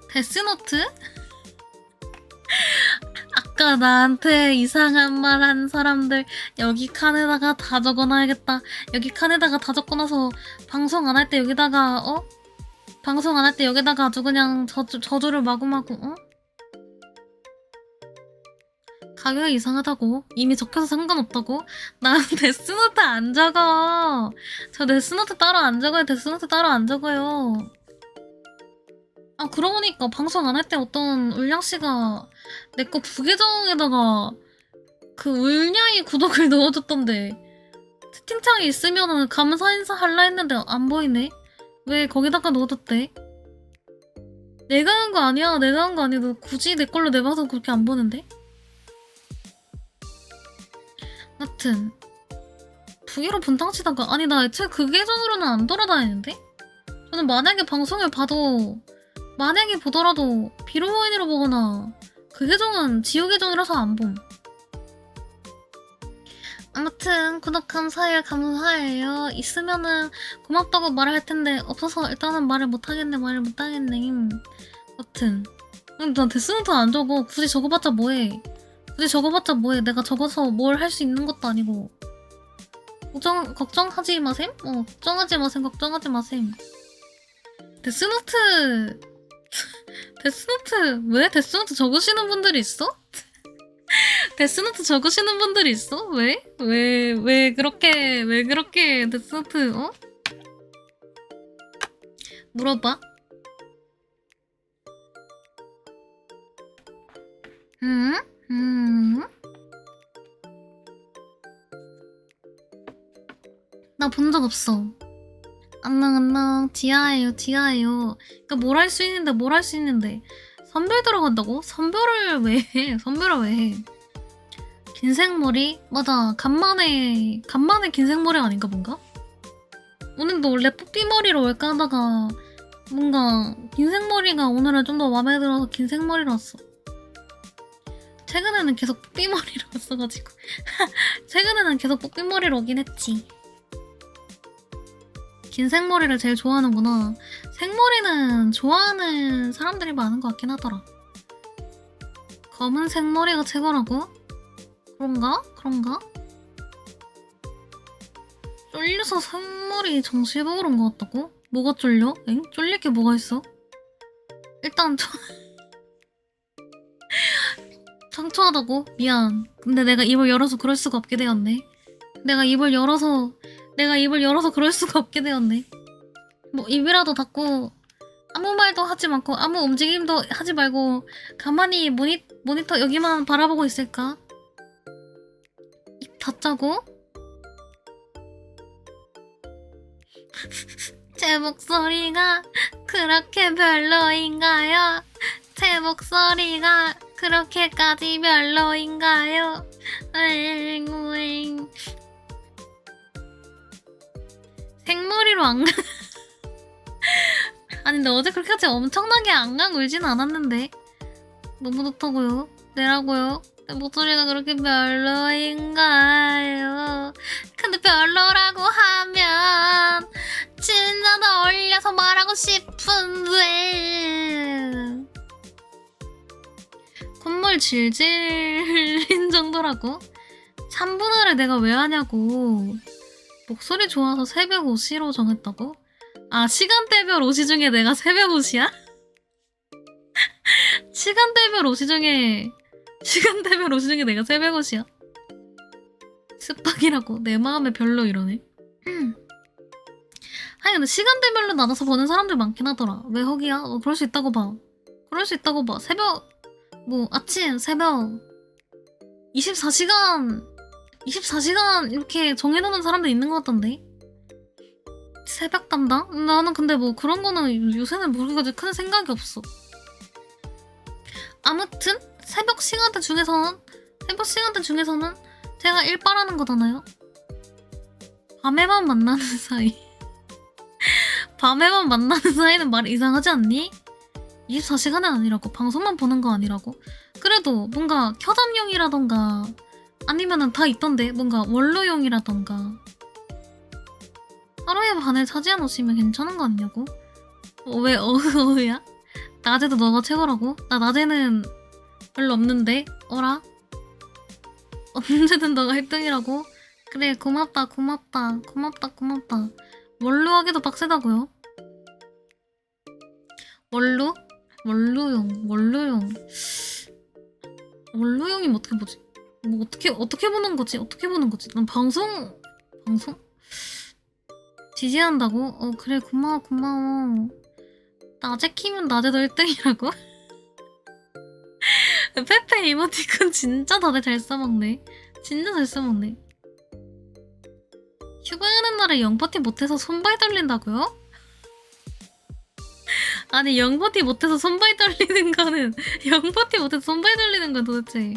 데스노트? 아까 나한테 이상한 말 한 사람들 여기 칸에다가 다 적어놔야겠다. 여기 칸에다가 다 적어놔서 방송 안 할 때 여기다가 방송 안 할 때 여기다가 아주 그냥 저주를 마구마구 가격이 이상하다고? 이미 적혀서 상관없다고? 난 데스노트 안 적어. 저 데스노트 따로 안 적어요. 데스노트 따로 안 적어요. 아 그러고 보니까 방송 안 할 때 어떤 울량씨가 내 거 부계정에다가 그 울량이 구독을 넣어줬던데 채팅창에 있으면은 감사 인사 할라 했는데 안 보이네? 왜 거기다가 넣어뒀대? 내가 한 거 아니야. 내가 한 거 아니야. 굳이 내 걸로 내봐서 그렇게 안 보는데? 하여튼 부기로 분탕치다가 아니 나 애초에 그 계정으로는 안 돌아다니는데? 저는 만약에 방송을 봐도 만약에 보더라도 비로모인으로 보거나 그 계정은 지우 계정이라서 안 봄. 아무튼 구독 감사해요. 있으면은 고맙다고 말을 할 텐데 없어서 일단은 말을 못하겠네. 아무튼 난 데스노트 안 적어. 굳이 적어봤자 뭐해. 내가 적어서 뭘 할 수 있는 것도 아니고. 걱정하지 마셈? 걱정하지 마셈. 데스노트 왜? 데스노트 적으시는 분들이 있어? 데스노트 적으시는 분들이 있어? 왜 그렇게 데스노트 물어봐. 나 본 적 없어. 안녕 지하예요. 그러니까 뭘 할 수 있는데 선별 들어간다고? 선별을 왜 해? 긴 생머리? 맞아. 간만에 긴 생머리 아닌가 뭔가? 오늘도 원래 뽀삐머리로 올까 하다가 뭔가 긴 생머리가 오늘은 좀 더 마음에 들어서 긴 생머리로 왔어. 최근에는 계속 뽀삐머리로 왔어가지고 최근에는 계속 뽀삐머리로 오긴 했지. 긴 생머리를 제일 좋아하는구나. 생머리는 좋아하는 사람들이 많은 것 같긴 하더라. 검은 생머리가 최고라고? 그런가? 쫄려서 생머리 정시해보고 그런 것 같다고? 뭐가 쫄려? 엥? 쫄릴 게 뭐가 있어? 일단 상처하다고? 미안. 근데 내가 입을 열어서 그럴 수가 없게 되었네. 내가 입을 열어서 그럴 수가 없게 되었네. 뭐 입이라도 닫고 아무 말도 하지 않고 아무 움직임도 하지 말고 가만히 모니터 여기만 바라보고 있을까? 입 닫자고? 제 목소리가 그렇게 별로인가요? 제 목소리가 그렇게까지 별로인가요? 생머리로 안 가. 아니 근데 어제 그렇게까지 엄청나게 안강 울진 않았는데 너무 좋다고요? 내라고요? 내 목소리가 그렇게 별로인가요? 근데 별로라고 하면 진짜 더 올려서 말하고 싶은데 콧물 질질 흘린 정도라고? 3분할을 내가 왜 하냐고. 목소리 좋아서 새벽 5시로 정했다고? 아, 시간대별 5시 중에 내가 새벽 5시야? 시간대별 5시 중에 내가 새벽 5시야? 습박이라고 내 마음에 별로 이러네. 아니 근데 시간대별로 나눠서 보는 사람들 많긴 하더라. 왜 허기야? 그럴 수 있다고 봐. 새벽 뭐 아침 새벽 24시간 이렇게 정해놓는 사람들 있는 것 같던데. 새벽 담당? 나는 근데 뭐 그런 거는 요새는 모르겠지. 큰 생각이 없어. 아무튼 새벽 시간대 중에서는 제가 일바라는 거잖아요. 밤에만 만나는 사이. 밤에만 만나는 사이는 말 이상하지 않니? 24시간은 아니라고. 방송만 보는 거 아니라고. 그래도 뭔가 켜잠용이라던가 아니면은 다 있던데. 뭔가 원로용이라던가 하루에 반을 차지해 놓으시면 괜찮은 거 아니냐고? 왜 어우야? 낮에도 너가 최고라고? 나 낮에는 별로 없는데? 어라? 언제든 너가 1등이라고? 그래 고맙다. 원로 하기도 빡세다고요? 원로용이 어떻게 보지? 뭐 어떻게 보는 거지? 난 방송? 지지한다고? 그래 고마워. 낮에 키면 낮에도 1등이라고? 페페 이모티콘 진짜 다들 잘 써먹네. 휴가하는 날에 영퍼티 못해서 손발 떨린다고요? 아니 영퍼티 못해서 손발 떨리는 거는 도대체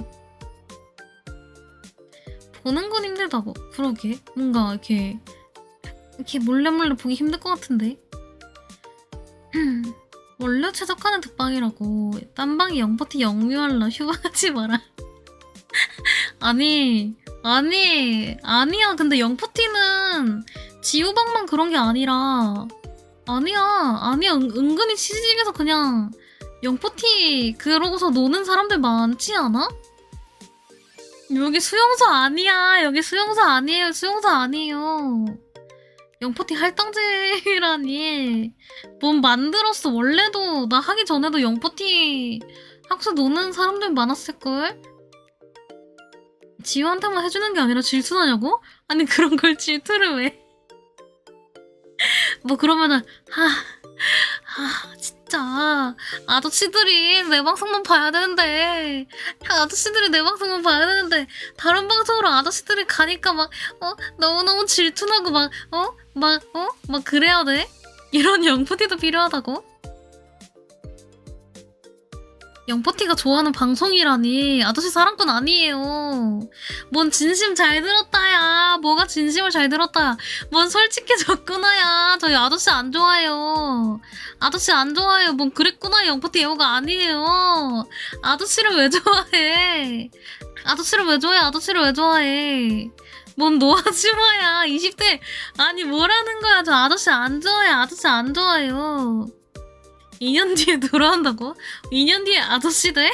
보는 건 힘들다고. 그러게 뭔가 이렇게 몰래 보기 힘들 것 같은데. 원래 최적화는 득방이라고. 딴방이 영퍼티 영유할라. 휴가하지 마라. 아니야. 근데 영퍼티는 지우방만 그런 게 아니라 아니야. 은근히 시직에서 그냥 영퍼티 그러고서 노는 사람들 많지 않아? 여기 수용소 아니야. 수용소 아니에요. 영퍼티 할당제라니. 뭔 만들었어. 원래도 나 하기 전에도 영퍼티 학수 노는 사람들 많았을걸? 지우한테만 해주는 게 아니라 질투나냐고? 아니 그런 걸 질투를 왜? 뭐 그러면은 진짜 아저씨들이 내 방송만 봐야 되는데 다른 방송으로 아저씨들이 가니까 막 너무너무 질투나고 막 그래야 돼? 이런 영포티도 필요하다고? 영포티가 좋아하는 방송이라니. 아저씨 사랑꾼 아니에요. 뭔 진심 잘 들었다야. 뭐가 진심을 잘 들었다야. 뭔 솔직해졌구나야. 저희 아저씨 안 좋아해요. 뭔 그랬구나. 영포티 애호가 아니에요. 아저씨를 왜 좋아해? 뭔 노아지마야. 20대 아니 뭐라는 거야. 저 아저씨 안 좋아해요. 2년 뒤에 돌아온다고? 2년 뒤에 아저씨 돼?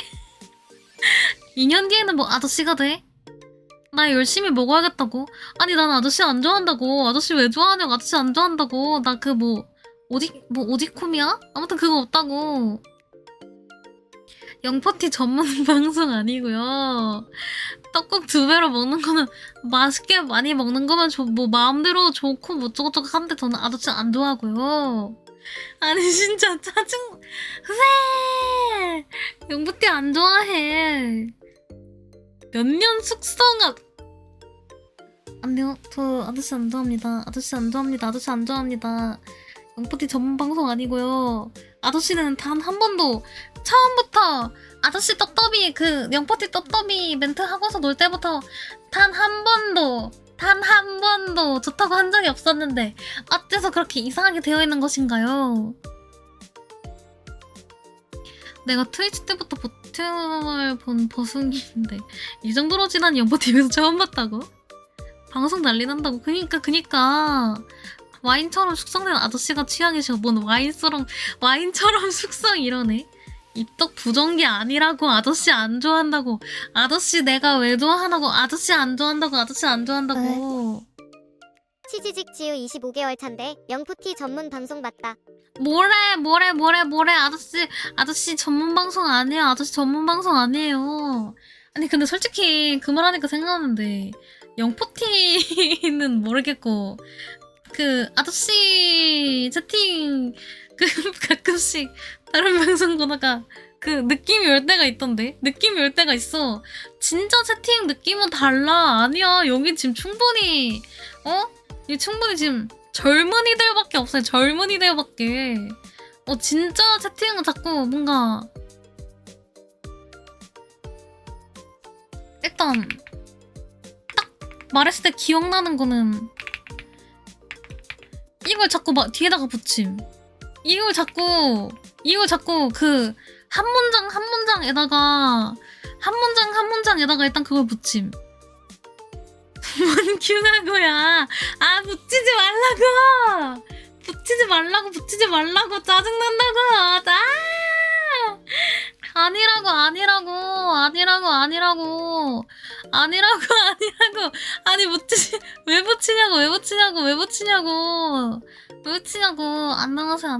2년 뒤에는 뭐 아저씨가 돼? 나 열심히 먹어야겠다고? 아니 난 아저씨 안 좋아한다고. 아저씨 왜 좋아하냐고. 아저씨 안 좋아한다고. 나 그 오디콤이야? 아무튼 그거 없다고. 영퍼티 전문 방송 아니고요. 떡국 2배로 먹는 거는 맛있게 많이 먹는 거면 뭐 마음대로 좋고 뭐 저것저것 하는데 저는 아저씨 안 좋아하고요. 아니 진짜 짜증. 왜? 영포티 안 좋아해. 몇 년 숙성한 안녕. 저 아저씨 안 좋아합니다. 아저씨 안 좋아합니다. 아저씨 안 좋아합니다. 영포티 전문 방송 아니고요. 아저씨는 단 한 번도 처음부터 아저씨 떡더비 그 영포티 떡더비 멘트 하고서 놀 때부터 단 한 번도 좋다고 한 적이 없었는데 어째서 그렇게 이상하게 되어 있는 것인가요? 내가 트위치 때부터 보팅을 본 버승인데 이 정도로 진한 영포티에서 처음 봤다고? 방송 난리 난다고. 그니까 와인처럼 숙성된 아저씨가 취향이셔. 뭔 와인처럼 숙성 이러네. 입덕 부정기 아니라고. 아저씨 안 좋아한다고. 아저씨 내가 왜 좋아하냐고. 아저씨 안 좋아한다고. 아저씨 안 좋아한다고. 치지직 지우 25개월 차인데 영푸티 전문 방송 맞다. 뭐래. 아저씨 전문 방송 아니에요. 아저씨 전문 방송 아니에요. 아니 근데 솔직히 그 말 하니까 생각나는데 영포티는 모르겠고 그 아저씨 채팅 그 가끔씩 다른 방송 보다가 그 느낌이 올 때가 있던데. 느낌이 올 때가 있어. 진짜 채팅 느낌은 달라. 아니야 여기 지금 충분히 이 충분히 지금 젊은이들밖에 없어요. 젊은이들밖에. 진짜 채팅은 자꾸 뭔가 일단 딱 말했을 때 기억나는 거는 이걸 자꾸 막 뒤에다가 붙임. 이걸 자꾸 그 한 문장에다가 일단 그걸 붙임. 뭔 큐가고야. 아 붙이지 말라고 짜증난다고. 아니라고. 아니 왜 붙이냐고. 안녕하세요.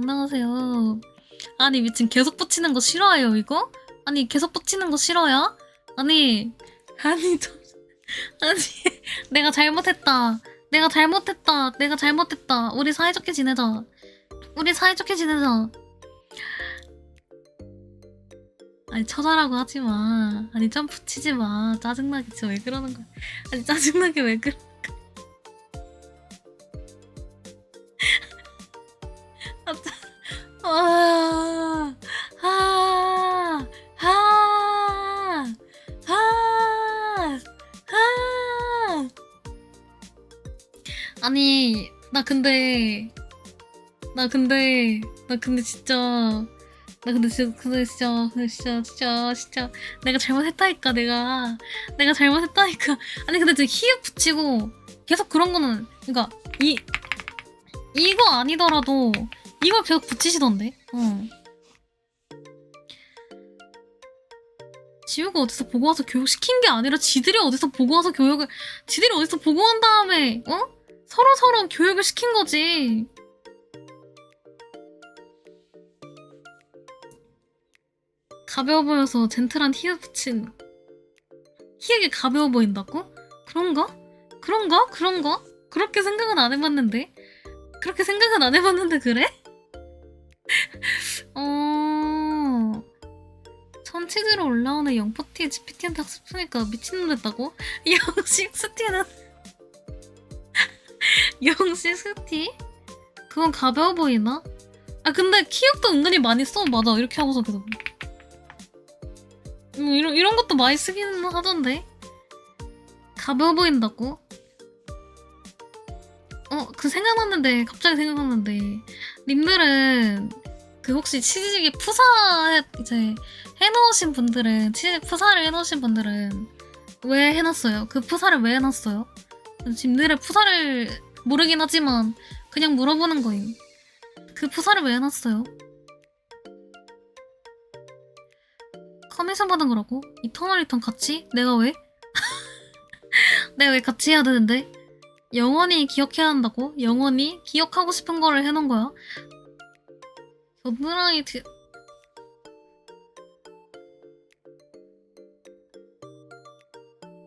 아니 미친 계속 붙이는 거 싫어해요 이거? 아니 계속 붙이는 거 싫어요? 아니 내가 잘못했다. 우리 사이좋게 지내자. 아니 처자라고 하지마. 아니 점프 치지마. 짜증나게 진짜 왜 그러는 거야. 아니 짜증나게 왜 그러. 아니 나 근데 진짜 내가 잘못했다니까. 내가 잘못했다니까. 아니 근데 지금 히읗 붙이고 계속 그런 거는 그러니까 이거 아니더라도 이걸 계속 붙이시던데. 지우가 어디서 보고 와서 교육시킨 게 아니라 지들이 어디서 보고 온 다음에 서로 교육을 시킨 거지. 가벼워 보여서 젠틀한 히읗 붙인 히읗이 가벼워 보인다고? 그런가? 그렇게 생각은 안 해봤는데 그래? 천치즈로 올라오는 영포티의 GPT한테 학습하니까 미친놈 됐다고? 영식 스티? 그건 가벼워 보이나? 아 근데 키읔도 은근히 많이 써. 맞아 이렇게 하고서 계속 이런 것도 많이 쓰기는 하던데. 가벼워 보인다고? 갑자기 생각났는데 님들은 그 혹시 치즈직에 푸사 이제 해놓으신 분들은 푸사를 해놓으신 분들은 왜 해놨어요? 그 푸사를 왜 해놨어요? 님들의 푸사를 모르긴 하지만 그냥 물어보는 거임. 그 푸사를 왜 해놨어요? 커미션 받은 거라고? 이터널 리턴 같이? 내가 왜? 내가 왜 같이 해야 되는데? 영원히 기억해야 한다고? 영원히? 기억하고 싶은 거를 해놓은 거야? 겨드랑이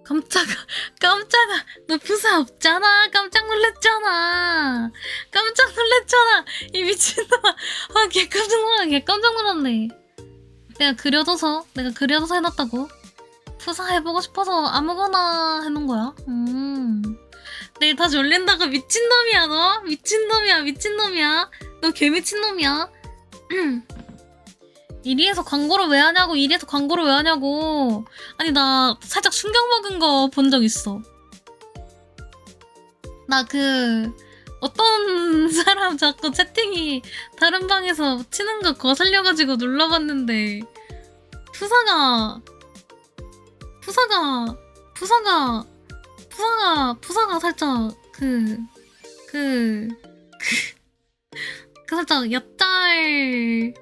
깜짝아 너 푸사 없잖아. 깜짝 놀랐잖아. 이 미친놈아. 개 깜짝 놀랐네. 내가 그려져서 해놨다고? 푸사 해보고 싶어서 아무거나 해놓은 거야? 내일 다시 올린다고 미친놈이야 너? 미친놈이야. 너 개미친놈이야. 이리에서 광고를 왜 하냐고. 아니 나 살짝 충격 먹은 거 본 적 있어. 나 어떤 사람 자꾸 채팅이 다른 방에서 치는 거 거슬려가지고 눌러봤는데 푸사가 살짝 살짝 엿달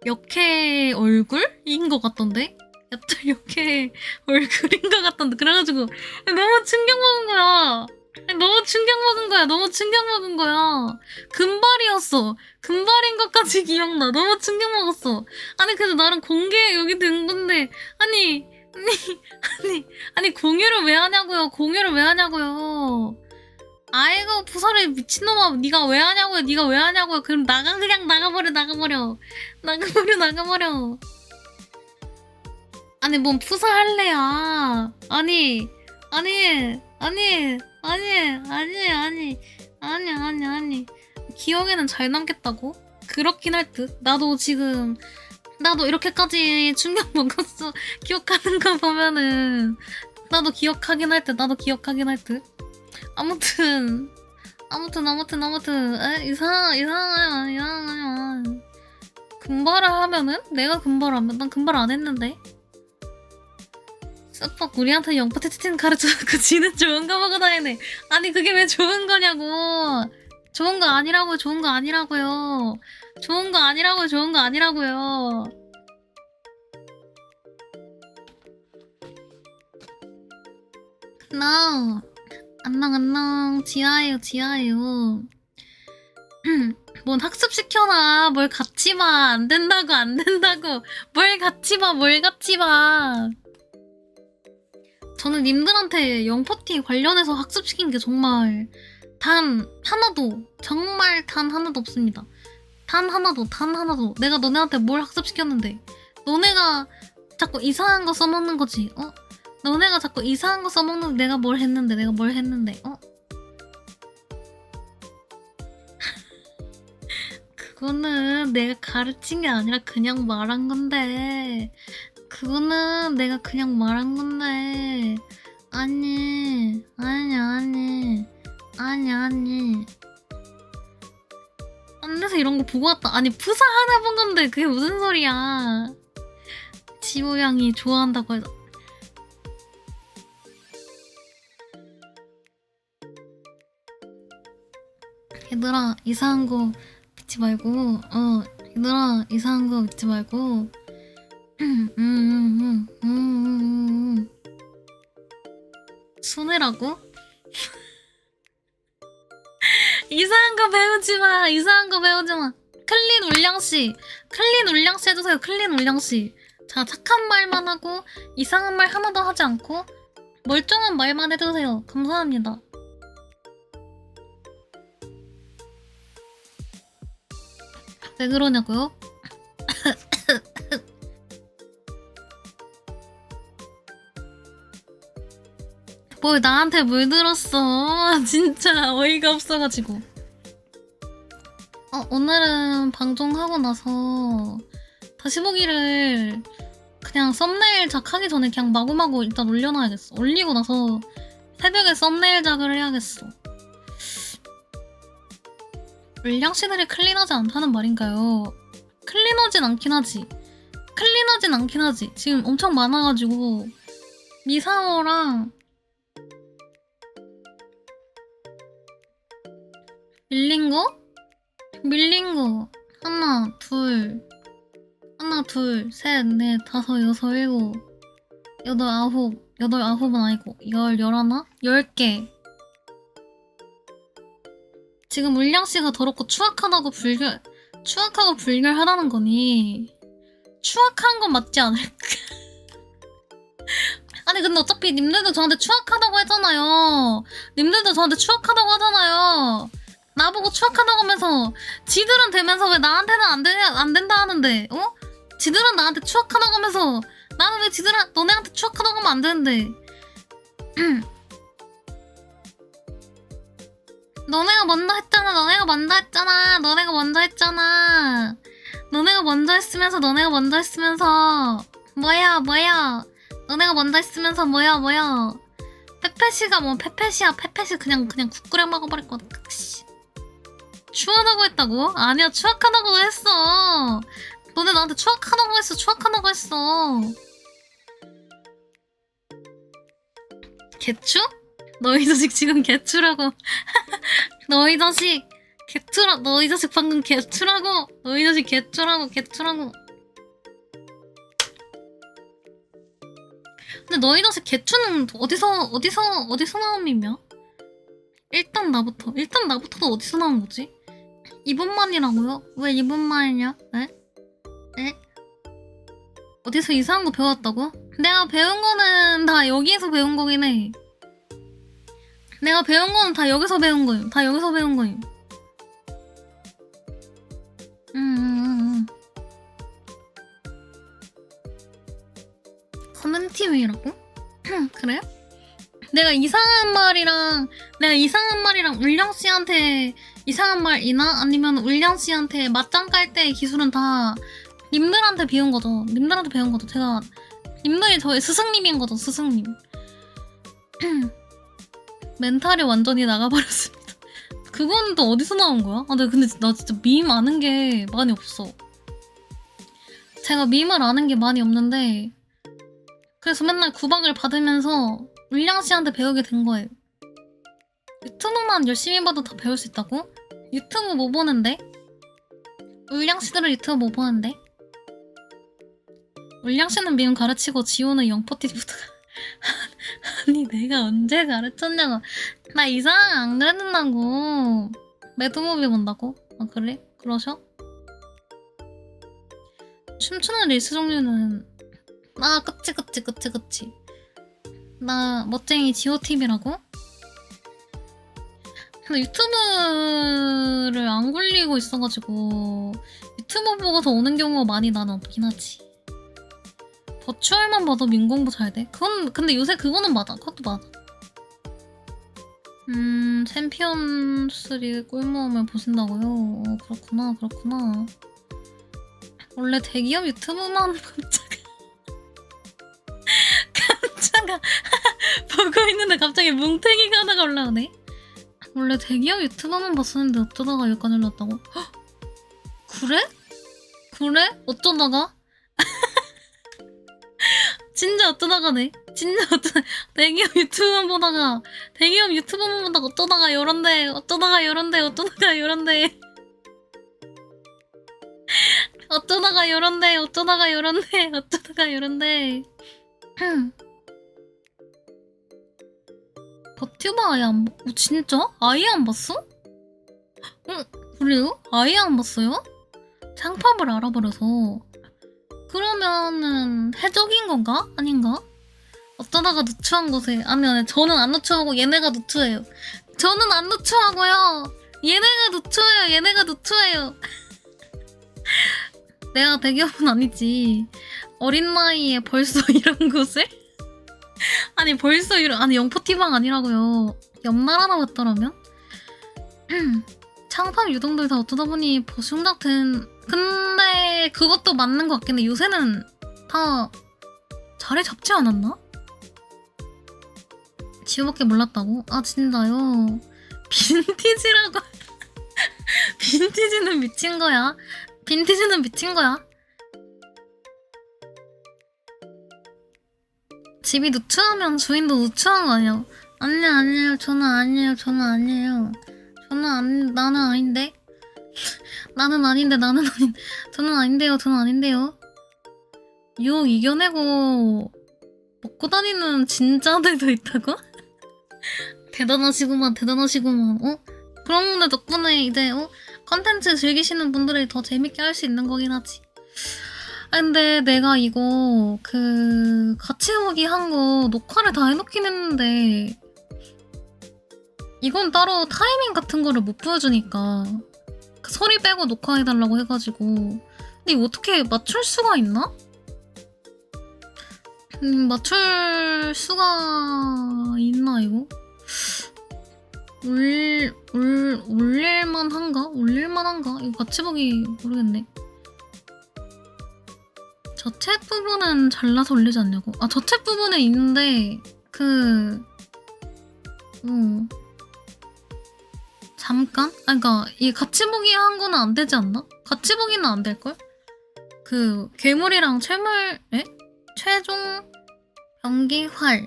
역해 얼굴인 것 같던데? 엿달 역해 얼굴인 것 같던데. 그래가지고 너무 충격 먹은 거야. 너무 충격 먹은 거야. 금발이었어. 금발인 것까지 기억나. 너무 충격 먹었어. 아니 그래서 나름 공개 여기 된 건데 아니 공유를 왜 하냐고요. 아이고 부서를 미친놈아. 네가 왜 하냐고요. 그럼 그냥 나가버려. 아니 뭔 푸사 할래야. 아니 기억에는 잘 남겠다고? 그렇긴 할 듯. 나도 이렇게까지 충격 먹었어. 기억하는 거 보면은 나도 기억하긴 할 듯. 아무튼 이상하냐. 금발을 하면은? 내가 금발하면? 난 금발 안 했는데. 스팍 우리한테 영포 채팅 가르쳐놓고 지는 좋은 거 보고 다니네. 아니 그게 왜 좋은 거냐고. 좋은 거 아니라고요. 안녕 지아예요. 뭔 학습시켜놔. 뭘 같이 봐. 안 된다고. 뭘 같이 봐. 저는 님들한테 영포티 관련해서 학습시킨 게 정말 단 하나도 없습니다. 단 하나도. 내가 너네한테 뭘 학습시켰는데. 너네가 자꾸 이상한 거 써먹는 거지. 너네가 자꾸 이상한 거 써먹는데 내가 뭘 했는데. 그거는 내가 가르친 게 아니라 그냥 말한 건데. 아니. 딴 데서 이런 거 보고 왔다. 아니 푸사 하나 본 건데 그게 무슨 소리야. 지호 양이 좋아한다고 해서. 얘들아 이상한 거 믿지 말고. 순애라고? 이상한 거 배우지 마. 클린 울량씨 해주세요. 자, 착한 말만 하고 이상한 말 하나도 하지 않고 멀쩡한 말만 해주세요. 감사합니다. 왜 그러냐고요? 뭘 나한테 물들었어. 진짜 어이가 없어가지고. 오늘은 방송하고 나서 다시 보기를 그냥 썸네일 작하기 전에 그냥 마구마구 일단 올려놔야겠어. 올리고 나서 새벽에 썸네일 작을 해야겠어. 물량씨들이 클린하지 않다는 말인가요? 클린하진 않긴 하지. 지금 엄청 많아가지고 미사오랑 밀린 거 하나 둘 셋 넷 다섯 여섯 일곱 여덟 아홉은 아니고 열하나 10개. 지금 물량씨가 더럽고 추악하고 불결하다는 거니. 추악한 건 맞지 않을까? 아니 근데 어차피 님들도 저한테 추악하다고 하잖아요. 나보고 추악하다고 하면서 지들은 되면서 왜 나한테는 안 된다 하는데. 지들은 나한테 추악하다고 하면서 나는 왜 너네한테 추악하다고 하면 안 되는데. 너네가 먼저 했잖아. 너네가 먼저 했잖아. 너네가 먼저 했잖아. 너네가 먼저 했으면서 너네가 먼저 했으면서 뭐야 뭐야. 너네가 먼저 했으면서 뭐야 뭐야. 페페시가 뭐 페페시야. 페페시 그냥 국끓여 먹어버릴 거다. 씨. 추하다고 했다고? 아니야 추악하다고 했어. 너네 나한테 추악하다고 했어. 추악하다고 했어. 개추? 너희 자식 지금 개추라고. 너희 자식 개추라. 너희 자식 방금 개추라고. 너희 자식 개추라고. 개추라고. 근데 너희 자식 개추는 어디서 나온 밈이야? 일단 나부터도 어디서 나온 거지? 이분만이라고요? 왜 이분만이냐? 네? 네? 어디서 이상한 거 배웠다고? 내가 배운 거는 다 여기에서 배운 거긴 해. 내가 배운 거는 다 여기서 배운 거임. 다 여기서 배운 거임. 커뮤니티위라고? 그래? 내가 이상한 말이랑 울령 씨한테 이상한 말이나 아니면 울령 씨한테 맞짱 깔 때의 기술은 다 님들한테 배운 거죠. 님들한테 배운 거죠. 제가 님들이 저의 스승님인 거죠. 스승님. 멘탈이 완전히 나가버렸습니다. 그건 또 어디서 나온 거야? 아, 근데 나 진짜 밈 아는 게 많이 없어. 제가 밈을 아는 게 많이 없는데 그래서 맨날 구박을 받으면서 울량 씨한테 배우게 된 거예요. 유튜브만 열심히 봐도 다 배울 수 있다고? 유튜브 뭐 보는데? 울량 씨들은 유튜브 뭐 보는데? 울량 씨는 밈 가르치고 지호는 영포티부터 아니 내가 언제 가르쳤냐고. 나 이상 안 그랬는다고. 매드무비 본다고? 아 그래? 그러셔? 춤추는 릴스 종류는 아 그치 나 멋쟁이 지호TV라고? 근데 유튜브를 안 굴리고 있어가지고 유튜브 보고서 오는 경우가 많이 나는 없긴 하지. 버추얼만 봐도 민공부 잘 돼? 그건 근데 요새 그거는 맞아. 그것도 맞아. 챔피언스 꿀모음을 보신다고요? 그렇구나. 원래 대기업 유튜브만 깜짝아 보고 있는데 갑자기 뭉탱이가 하나가 올라오네. 원래 대기업 유튜버만 봤었는데 어쩌다가 여기까지 올랐다고? 헉! 그래? 어쩌다가? 진짜 어쩌다가네. 대기업 유튜브만 보다가 어쩌다가 요런데 어쩌다가 요런데 버튜버 아예 안 진짜? 아예 안 봤어? 그래요? 아예 안 봤어요? 창팝을 알아버려서. 그러면은 해적인 건가? 아닌가? 어쩌다가 누추한 곳에 아니 저는 안 누추하고 얘네가 누추해요. 저는 안 누추하고요. 얘네가 누추해요. 내가 대기업은 아니지. 어린 나이에 벌써 이런 곳을? 아니 벌써 아니 영포티방 아니라고요. 옆나라 나왔더라면? 창팝 유동들 다 어쩌다 보니 버슝 같은. 근데 그것도 맞는 것 같긴 해. 요새는 다 자리 잡지 않았나? 지호밖에 몰랐다고? 아 진짜요? 빈티지라고. 빈티지는 미친 거야. 집이 누추하면 주인도 누추한 거 아니야? 아니에요. 저는 아니에요. 나는 아닌데. 저는 아닌데요. 유혹 이겨내고 먹고 다니는 진짜들도 있다고? 대단하시구만. 그런 분들 덕분에 이제 컨텐츠 즐기시는 분들이 더 재밌게 할 수 있는 거긴 하지. 아 근데 내가 이거 같이 오기 한 거 녹화를 다 해놓긴 했는데 이건 따로 타이밍 같은 거를 못 보여주니까 그 소리 빼고 녹화해달라고 해가지고. 근데 이거 어떻게 맞출 수가 있나? 맞출 수가 있나 이거? 올릴만한가? 올릴만한가? 이거 같이 보기 모르겠네. 저 챗 부분은 잘라서 올리지 않냐고? 아, 저 챗 부분에 있는데 잠깐? 아, 그니까 이 같이 보기 한 거는 안 되지 않나? 같이 보기는 안 될걸? 그 괴물이랑 최종 병기활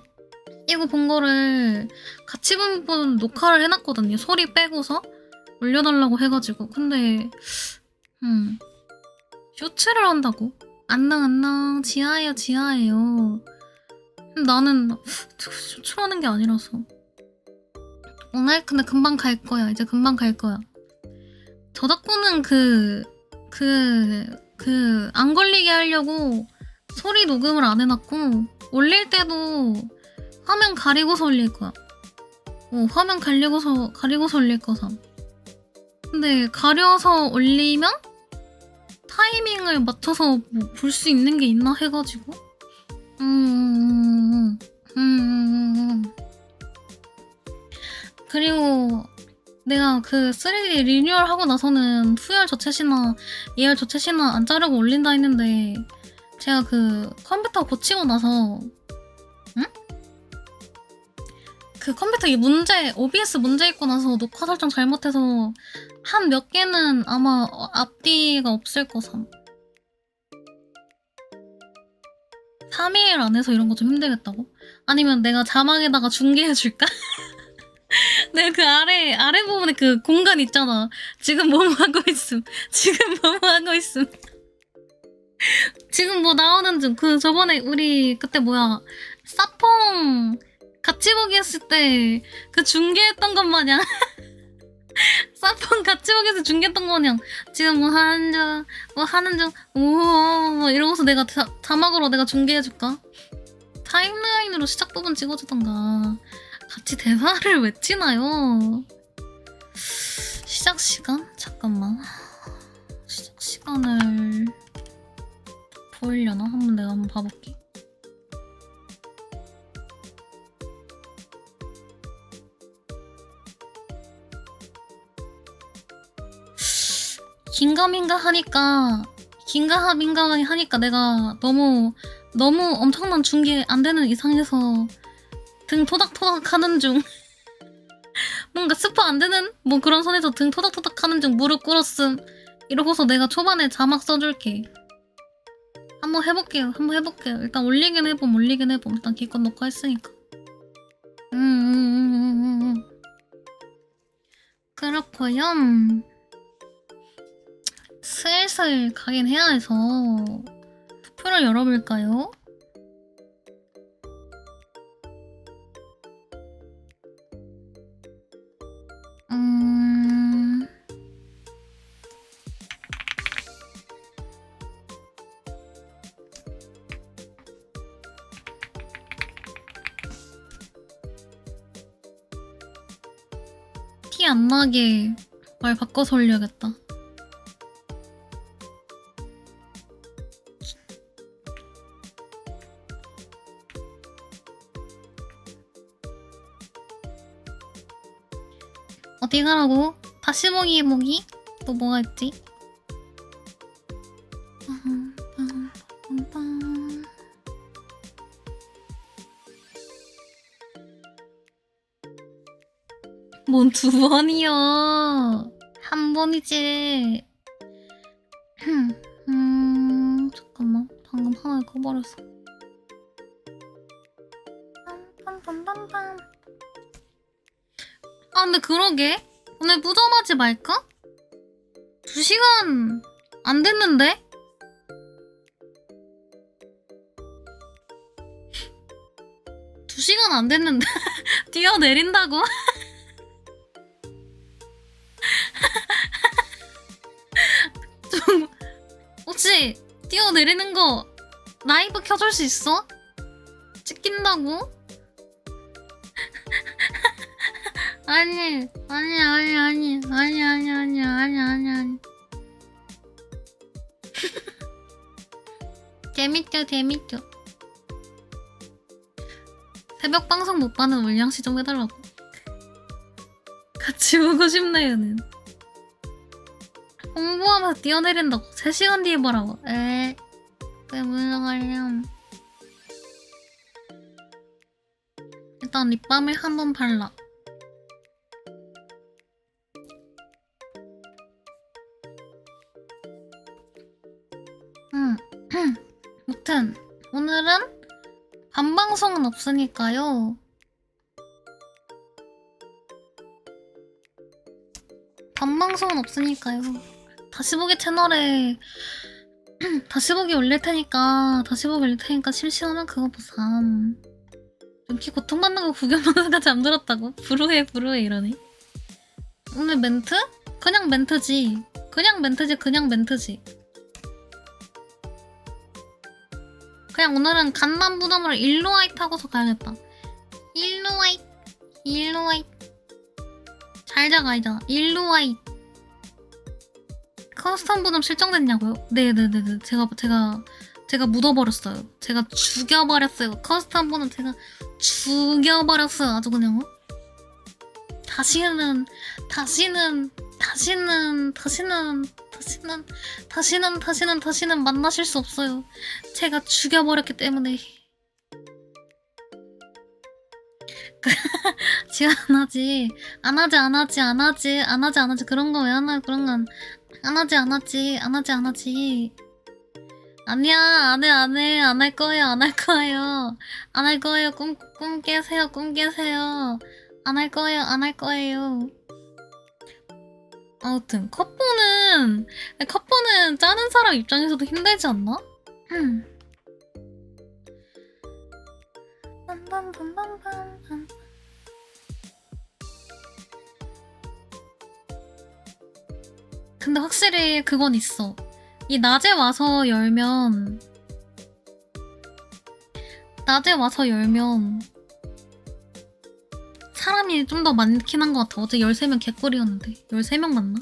이거 본 거를 같이 본 녹화를 해놨거든요. 소리 빼고서 올려달라고 해가지고. 근데 쇼츠를 한다고? 안녕 지하예요. 나는 쇼츠 하는 게 아니라서. 오늘 근데 금방 갈 거야. 이제 금방 갈 거야. 저작권은 안 걸리게 하려고 소리 녹음을 안 해놨고, 올릴 때도 화면 가리고서 올릴 거야. 화면 가리고서 올릴 거삼. 근데 가려서 올리면 타이밍을 맞춰서 뭐 볼 수 있는 게 있나 해가지고. 그리고 내가 그 3D 리뉴얼 하고 나서는 투열 저챗이나 AR 저챗이나 안 자르고 올린다 했는데, 제가 그 컴퓨터 고치고 나서 그 컴퓨터 OBS 문제 있고 나서 녹화 설정 잘못해서 한 몇 개는 아마 앞뒤가 없을 거삼. 3일 안에서 이런 거 좀 힘들겠다고? 아니면 내가 자막에다가 중계해줄까? 내가 그 아래 부분에 그 공간 있잖아. 지금 뭐뭐 하고 있음. 지금 뭐 나오는 중. 저번에 우리 그때 사펑 같이 보기 했을 때 그 중계했던 것 마냥 사펑 같이 보기에서 중계했던 것 마냥 지금 뭐 하는 중 오 이러고서 내가 자막으로 내가 중계해줄까? 타임라인으로 시작 부분 찍어주던가. 같이 대사를 외치나요? 시작 시간? 잠깐만. 시작 시간을 보이려나? 내가 한번 봐볼게. 긴가민가 하니까 내가 너무 엄청난 중계 안 되는 이상해서 등 토닥토닥 하는 중. 뭔가 스포 안 되는 뭐 그런 선에서 등 토닥토닥 하는 중. 무릎 꿇었음. 이러고서 내가 초반에 자막 써줄게. 한번 해볼게요. 일단 올리긴 해봄. 일단 기껏 녹화 했으니까. 그렇고요. 슬슬 가긴 해야 해서 투표를 열어볼까요? 티 안 나게 말 바꿔서 올려야겠다. 어디 가라고? 다시 보기 또 뭐가 있지? 뭔 2번이요? 한 번이지. 잠깐만. 방금 하나 꺼버렸어. 아, 근데 그러게. 오늘 무덤하지 말까? 2시간 안 됐는데? 안 됐는데? 뛰어내린다고? 좀, 혹시 뛰어내리는 거 라이브 켜줄 수 있어? 찍힌다고? 아니. 재밌죠. 새벽 방송 못 봐는 울량시 좀 해달라고. 지우고 싶네요는. 공부하면서 뛰어내린다고 3시간 뒤에 보라고. 왜 물러가렴. 일단 립밤을 한번 발라. 무튼 오늘은 밤방송은 없으니까요. 다시 보기 채널에 다시 보기 올릴 테니까 심심하면 그거 보삼. 눈키 고통받는 거 구경하다가 잠들었다고? 부르해 이러네. 오늘 멘트? 그냥 멘트지. 그냥 오늘은 간만 부담으로 일루와이 타고서 가야겠다. 일루와이. 잘 자가 이자. 일루와이. 커스텀 부담 실종됐냐고요? 네네네네. 제가 묻어버렸어요. 제가 죽여버렸어요. 커스텀 부담 제가 죽여버렸어요. 아주 그냥. 다시는 만나실 수 없어요. 제가 죽여버렸기 때문에. 지금 안 하지. 그런 거 왜 하나요? 그런 건 안 하지. 아니야, 안 할 거예요. 꿈 깨세요. 안 할 거예요. 아무튼 컵보는 짜는 사람 입장에서도 힘들지 않나? 근데 확실히 그건 있어. 이 낮에 와서 열면 사람이 좀 더 많긴 한 것 같아. 어제 13명 개꿀이었는데 13명 맞나?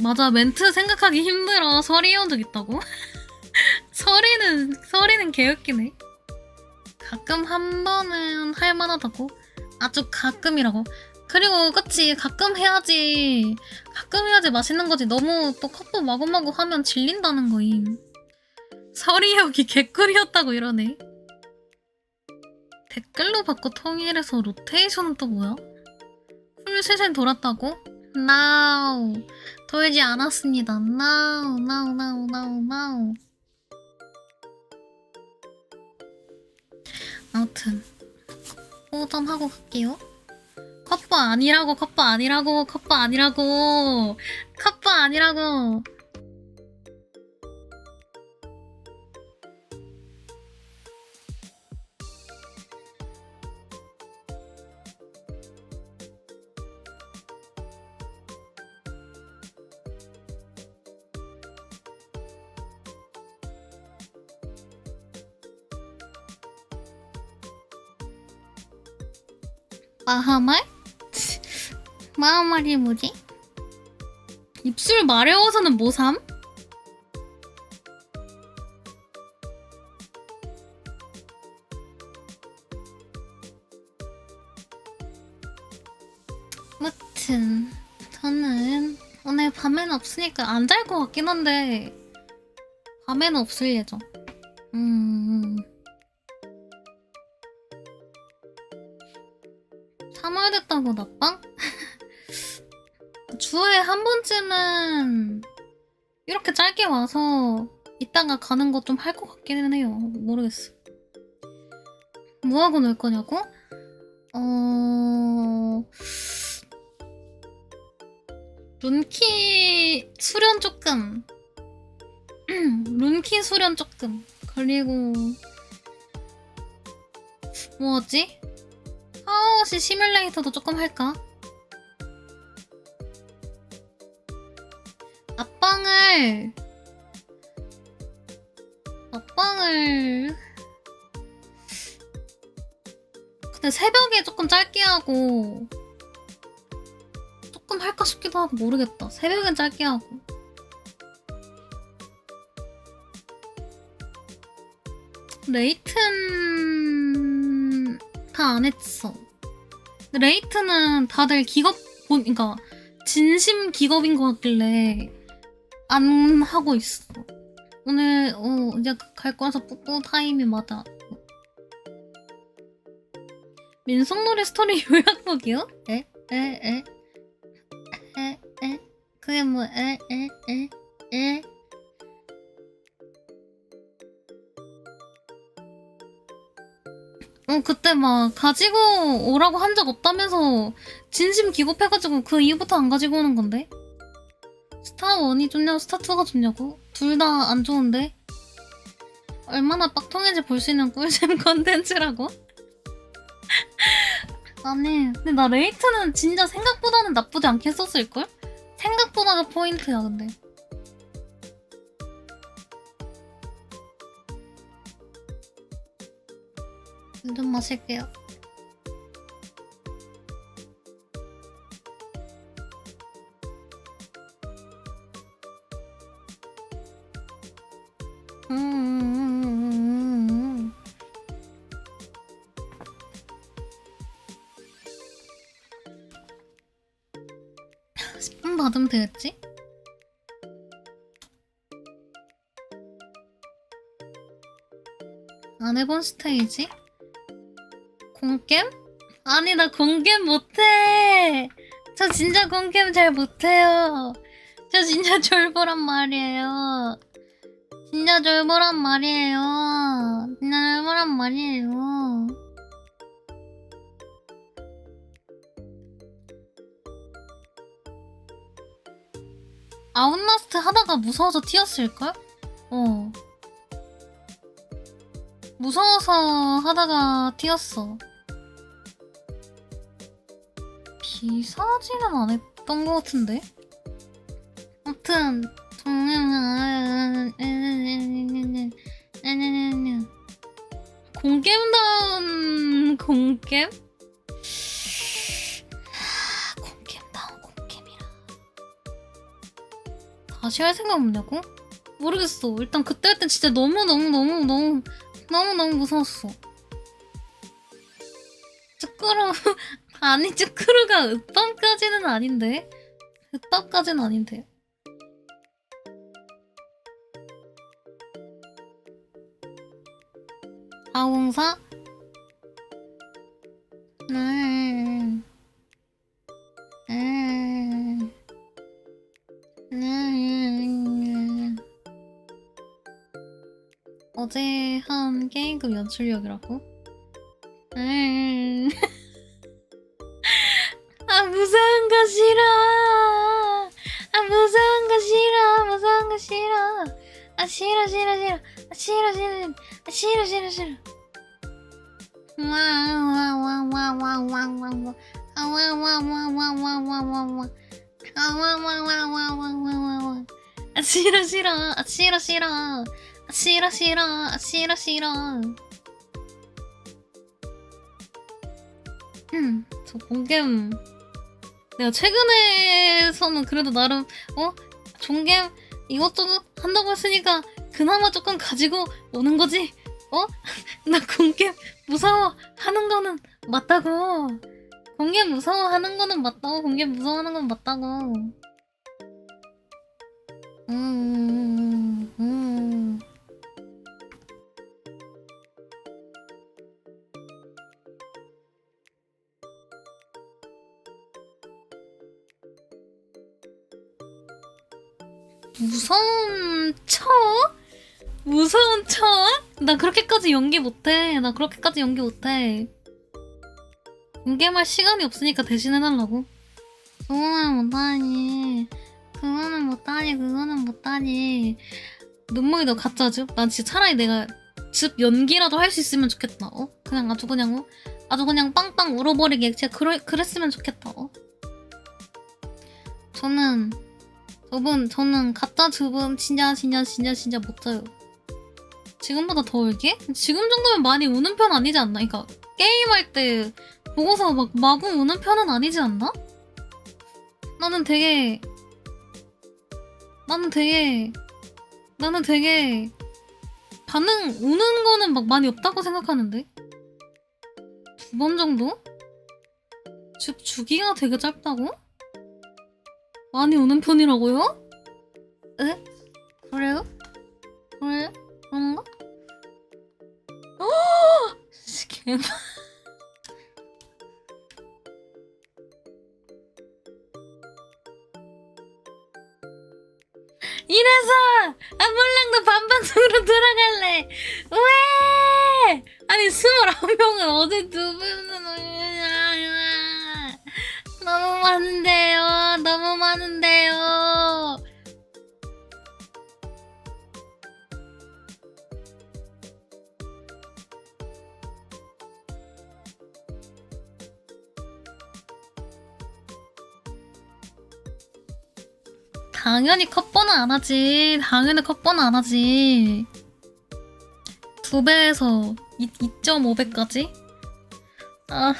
맞아, 멘트 생각하기 힘들어. 서리 해온 적 있다고? 서리는 개웃기네. 가끔 한 번은 할만하다고? 아주 가끔이라고. 그리고 그치, 가끔 해야지 맛있는 거지. 너무 또 컵보 마구마구 하면 질린다는 거임. 서리 해오기 개꿀이었다고 이러네. 댓글로 받고 통일해서 로테이션은 또 뭐야? 풀셋을 돌았다고? Now. 돌지 않았습니다. Now. 아무튼 호전하고 갈게요. 컵바 아니라고. 마하말이 뭐지? 입술 마려워서는 뭐 삼? 무튼 저는 오늘 밤에는 없으니까 안 잘 것 같긴 한데 밤에는 없을 예정. 3월 됐다고 낮방? 주에 한 번쯤은 이렇게 짧게 와서 이따가 가는 거 좀 할 것 같기는 해요. 모르겠어. 뭐하고 놀 거냐고? 룬키 수련 조금 그리고 뭐하지? 하우시 시뮬레이터도 조금 할까? 낮방을 근데 새벽에 조금 짧게 하고 조금 할까 싶기도 하고 모르겠다. 새벽엔 짧게 하고 레이튼 다 안 했어. 레이트는 다들 그러니까 진심 기겁인 것 같길래 안 하고 있어. 오늘 이제 갈 거라서 뿌뿌 타임이 맞아. 민속놀이 스토리 요약록이요? 에? 그게 뭐 에? 그때 막 가지고 오라고 한 적 없다면서 진심 기겁해가지고 그 이후부터 안 가지고 오는 건데? 스타 1이 좋냐고 스타 2가 좋냐고? 둘 다 안 좋은데? 얼마나 빡통인지 볼 수 있는 꿀잼 컨텐츠라고? 아니 근데 나 레이트는 진짜 생각보다는 나쁘지 않게 썼을걸? 생각보다가 포인트야 근데. 좀 마실게요. 스푼 받으면 되겠지? 안 해본 스테이지? 공겜? 아니 나 공겜 못해. 저 진짜 공겜 잘 못해요. 저 진짜 졸보란 말이에요. 진짜 졸보란 말이에요. 진짜 졸보란 말이에요. 아웃라스트 하다가 무서워서 튀었을걸? 무서워서 하다가 튀었어. 비사지는 안 했던 것 같은데? 아무튼 공겜다운 공겜? 공겜다운 공겜이라 다시 할 생각 없냐고? 모르겠어. 일단 그때 할 땐 진짜 너무 무서웠어. 쭈꾸루 아니 쭈꾸루가 읍밤까지는 아닌데. 읍밤까지는 아닌데. 아웅사? 어제 한 게임급 연출력이라고? 아 무서운 거 싫어. 아 무서운 거 싫어. 무서운 거 싫어. 아 싫어. 아 싫어. 저 공겜 내가 최근에서는 그래도 나름 종겜 이것저것 한다고 했으니까 그나마 조금 가지고 오는 거지. 나 공겜 무서워하는 거는 맞다고. 공겜 무서워하는 거는 맞다고. 공겜 무서워하는 건 맞다고. 무서운 척? 무서운 척? 나 그렇게까지 연기 못해. 공개할 시간이 없으니까 대신해달라고. 그거는 못하니. 눈물이 너 가짜죠? 난 진짜 차라리 내가 즉 연기라도 할 수 있으면 좋겠다. 그냥 아주 그냥 빵빵 울어버리게 진짜 그랬으면 좋겠다. 저는 가짜 두분 진짜 못 자요. 지금보다 더 울게? 지금 정도면 많이 우는 편 아니지 않나? 그러니까 게임할 때 보고서 막 마구 우는 편은 아니지 않나? 나는 되게 우는 거는 막 많이 없다고 생각하는데? 2번 정도? 주기가 되게 짧다고? 많이 우는 편이라고요? 에? 그래요? 그래? 그런가? 씨, 개마. 이래서 안몰랑도 반반속으로 돌아갈래. 왜? 아니 29명은 어제 2분은 너무 많은데요. 너무 많은데요. 당연히 컷번은 안 하지. 당연히 컷번은 안 하지. 2배에서 2.5배까지? 아,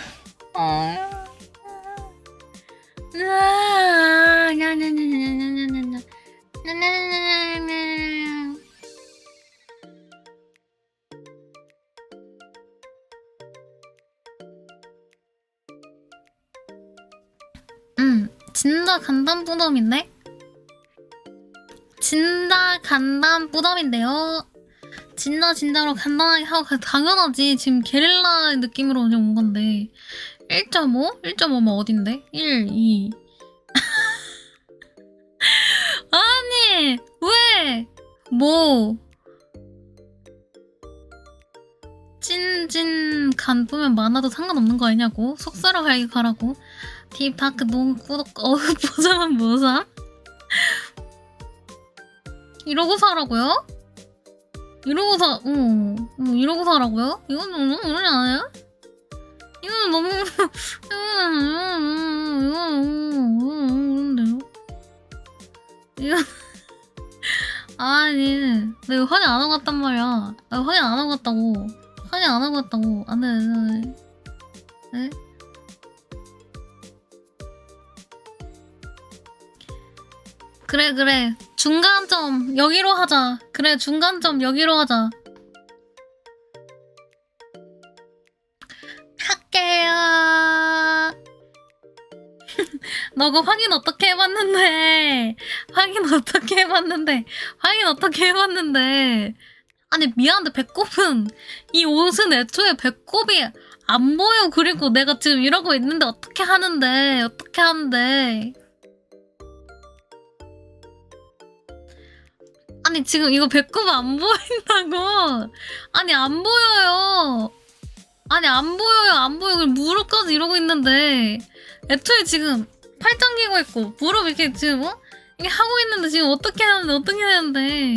진짜 간단 부담인데? 진짜 간단 부담인데요. 진짜로 간단하게 하고 당연하지. 지금 게릴라 느낌으로 그냥 온 건데 1.5? 1.5면 어딘데? 1, 2 아니 왜? 뭐 찐 간 보면 많아도 상관없는 거 아니냐고. 속사러 가라고. 딥 다크 농 구독 보자면 뭐사? 이러고 사라고요? 이러고 이러고 사라고요? 이건 너무 오늘 아니야? 이건 너무 이건데요? 이거 아니 내가 확인 안 하고 갔단 말이야. 나 확인 안 하고 갔다고. 확인 안 하고 갔다고. 안 돼. 네? 그래 중간점 여기로 하자. 그래 중간점 여기로 하자. 할게요. 너가 확인 어떻게 해봤는데 아니 미안한데 배꼽은 이 옷은 애초에 배꼽이 안 보여. 그리고 내가 지금 이러고 있는데 어떻게 하는데 아니 지금 이거 배꼽 안 보인다고. 아니 안 보여요. 안 보여. 그럼 무릎까지 이러고 있는데 애초에 지금 팔짱 끼고 있고 무릎 이렇게 지금 이게 하고 있는데 지금 어떻게 하는데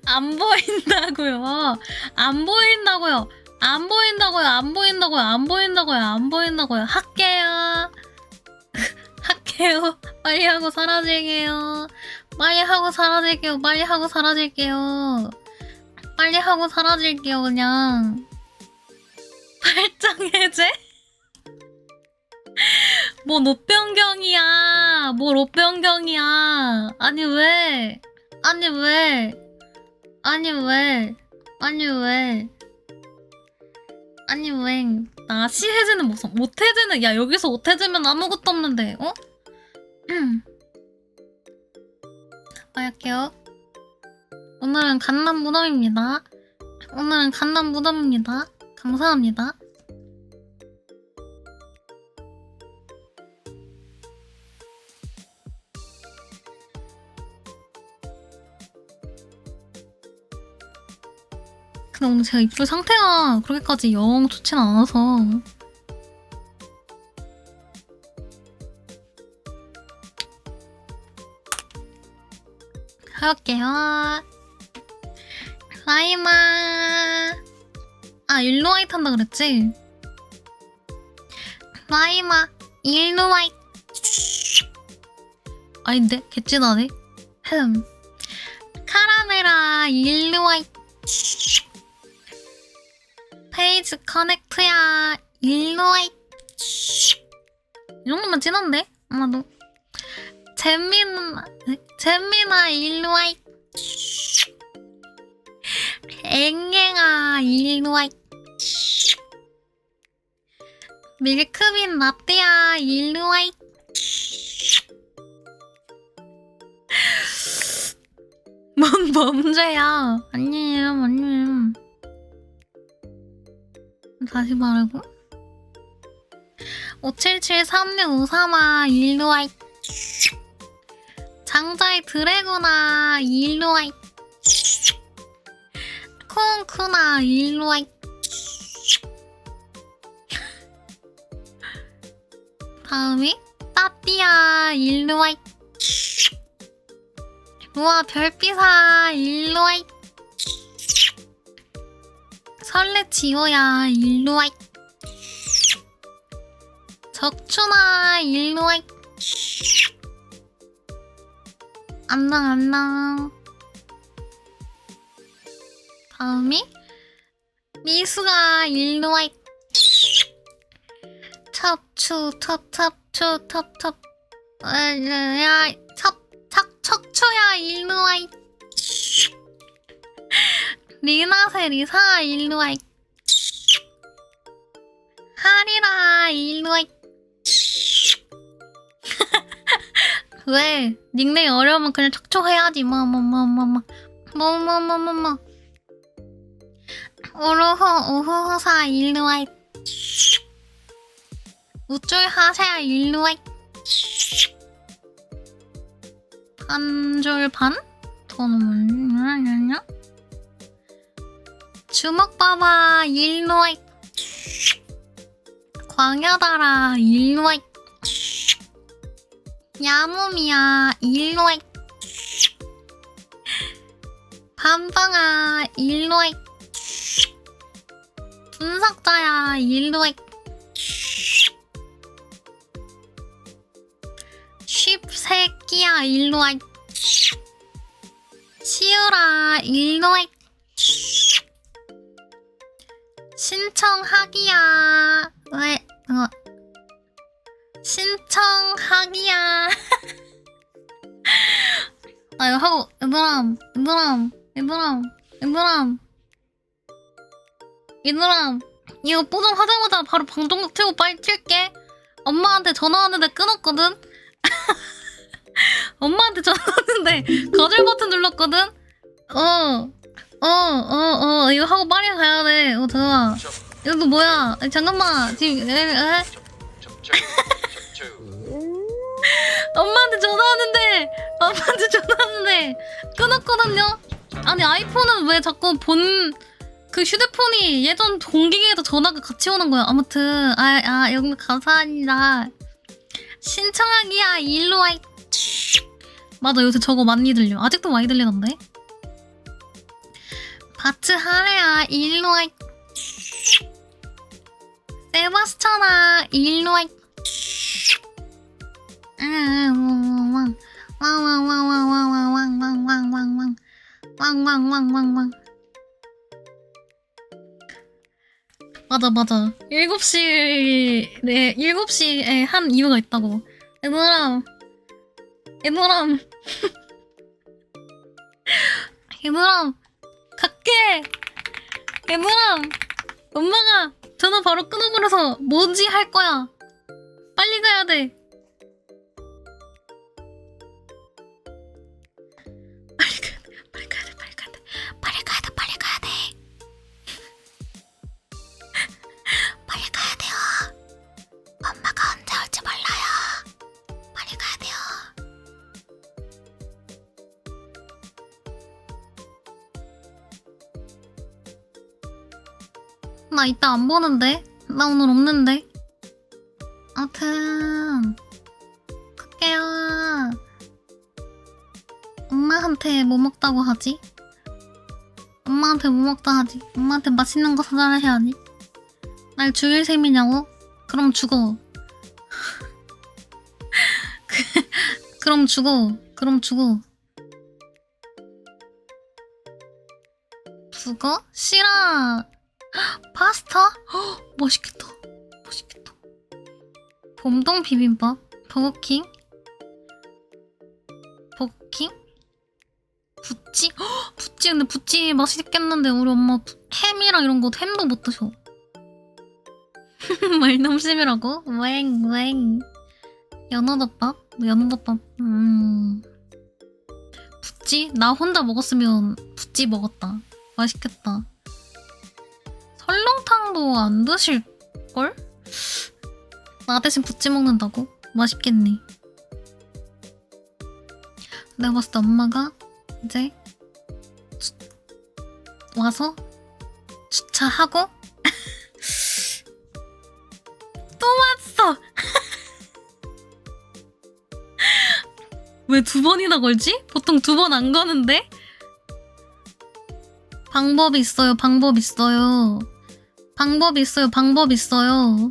안 보인다고요. 할게요. 빨리 하고 사라질게요. 그냥. 팔짱 해제? 뭐 롯병경이야. 아니 왜? 나시 해제는 무슨 옷 해제는 야 여기서 옷 해제면 아무것도 없는데 어? 할게요. 오늘은 간단 무덤입니다. 감사합니다. 근데 오늘 제가 입술 상태가 그렇게까지 영 좋진 않아서 해볼게요. 라이마 일루와이 탄다 그랬지? 라이마 일루와이 아닌데? 개찐하네? 카라메라 일루와이 페이지 커넥트야 일루와이 이 정도면 진한데? 아마도 잼미나 일루와이 앵앵아 일로와. 밀크빈 라떼야 일로와. 뭔 죄야? 아니에요, 아니에요. 다시 말하고. 5773653아 일로와. 장자의 드래곤아 일로와. 콩쿠나 일로와. 다음이 따띠야 일로와. 우와 별빛아 일로와. 설레 지호야 일로와. 적춘아 일로와. 안녕 안녕. 다음이 미수가 일로와. 첩추 첩첩추 첩첩 야 척추야 일로와. 리나세 리사 일로와. 하리라 일로와. 왜 닉네임 어려우면 그냥 척추 해야지. 뭐 오호호사 일로와. 우쭐 하세야 일로와. 반졸반? 더는 주먹봐봐 일로와. 광야다라 일로와. 야무미야 일로와. 밤방아 일로와. 분석자야 일로와. 쉽새끼야 일로와. 시우라 일로와. 신청하기야. 왜? 신청하기야. 아 이거 하고 얘들아 이거 뽀송하자마자 바로 방송국 틀고 빨리 튈게. 엄마한테 전화 왔는데 끊었거든. 엄마한테 전화 왔는데 거절 버튼 눌렀거든. 이거 하고 빨리 가야 돼. 잠깐만. 이거 뭐야? 잠깐만. 지금 엄마한테 전화 왔는데 끊었거든요. 아니 아이폰은 왜 자꾸 그 휴대폰이 예전 공기계에도 전화가 같이 오는 거야. 아무튼 여러분 감사합니다. 신청하기야 일로와. 맞아 요새 저거 많이 들려. 아직도 많이 들리던데. 바츠 하레야 일로와. 세바스찬아 일로와. 왕왕왕왕왕왕왕왕왕왕왕왕왕왕왕왕. 맞아 7시에 한 이유가 있다고. 얘들아 갈게. 얘들아 엄마가 전화 바로 끊어버려서 뭐지 할 거야. 빨리 가야 돼. 빨리 가야 돼요. 엄마가 언제 올지 몰라요. 빨리 가야 돼요. 나 이따 안 보는데? 나 오늘 없는데? 아무튼 갈게요. 엄마한테 뭐 먹다고 하지? 엄마한테 뭐 먹다 하지? 엄마한테 맛있는 거 사달라 해야지. 날 죽일 셈이냐고? 그럼 죽어. 그럼 죽어. 죽어? 싫어. 파스타? 맛있겠다. 봄동 비빔밥? 버거킹? 부찌? 부찌 붓지 근데 붓지 맛있겠는데 우리 엄마 햄이랑 이런 거 햄도 못 드셔. 말넘심이라고? 웽웽. 연어덮밥? 연어덮밥. 붓지? 나 혼자 먹었으면 붓지 먹었다. 맛있겠다. 설렁탕도 안 드실걸? 나 대신 붓지 먹는다고? 맛있겠네. 내가 봤을 때 엄마가 이제 와서 주차하고 또 왔어. 왜 두 번이나 걸지? 보통 두 번 안 거는데? 방법이 있어요. 방법 있어요. 방법이 있어요. 방법 있어요.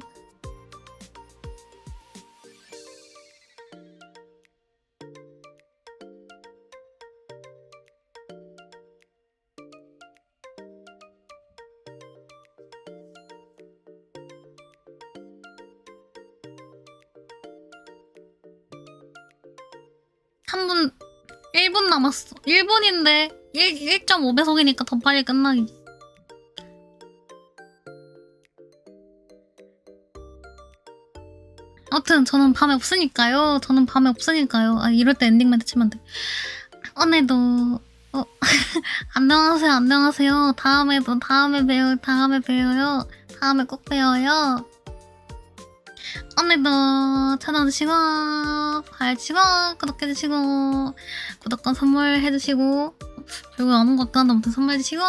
한 분 1분 남았어. 1분인데 1.5배속이니까 더 빨리 끝나기. 아무튼 저는 밤에 없으니까요. 저는 밤에 없으니까요. 아 이럴 때 엔딩 멘트 치면 돼. 오늘도 안녕하세요. 안녕하세요. 다음에 봬요. 다음에 봬요. 다음에 꼭 봬요. 오늘도 찾아주시고 봐주시고 구독해주시고 구독과 선물해주시고 별거 안 온 것 같긴 한데 아무튼 선물해주시고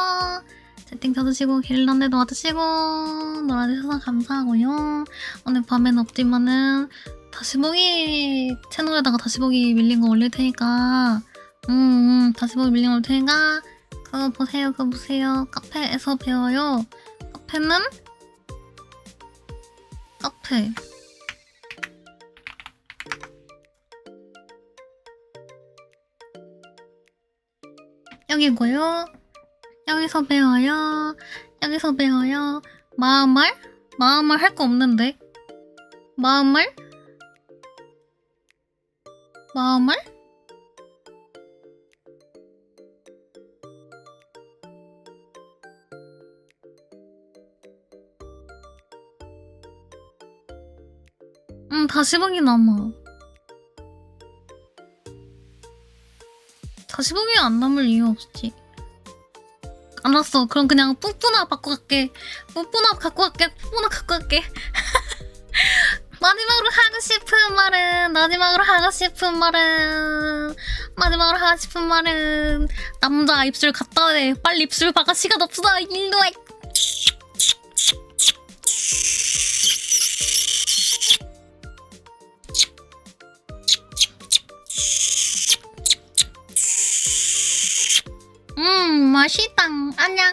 채팅 쳐주시고 길런데도 와주시고 놀아주셔서 감사하고요. 오늘 밤에는 없지만은 다시 보기 채널에다가 다시 보기 밀린 거 올릴 테니까 다시 보기 밀린 거 올릴 테니까 그거 보세요. 그거 보세요. 카페에서 배워요. 카페는 카페 여기고요. 여기서 배워요. 여기서 배워요. 마음말? 마음말 할 거 없는데. 마음말? 마음말? 다시 보기 남아. 다시 보기 안 남을 이유 없지. 알았어. 그럼 그냥 뿌뿌나 갖고 갈게. 뿌뿌나 갖고 갈게. 뿌뿌나 갖고 갈게. 마지막으로 하고 싶은 말은 남자 입술 갖다 대. 빨리 입술 박아. 시간 없어. 일로 와. 맛있다. 안녕.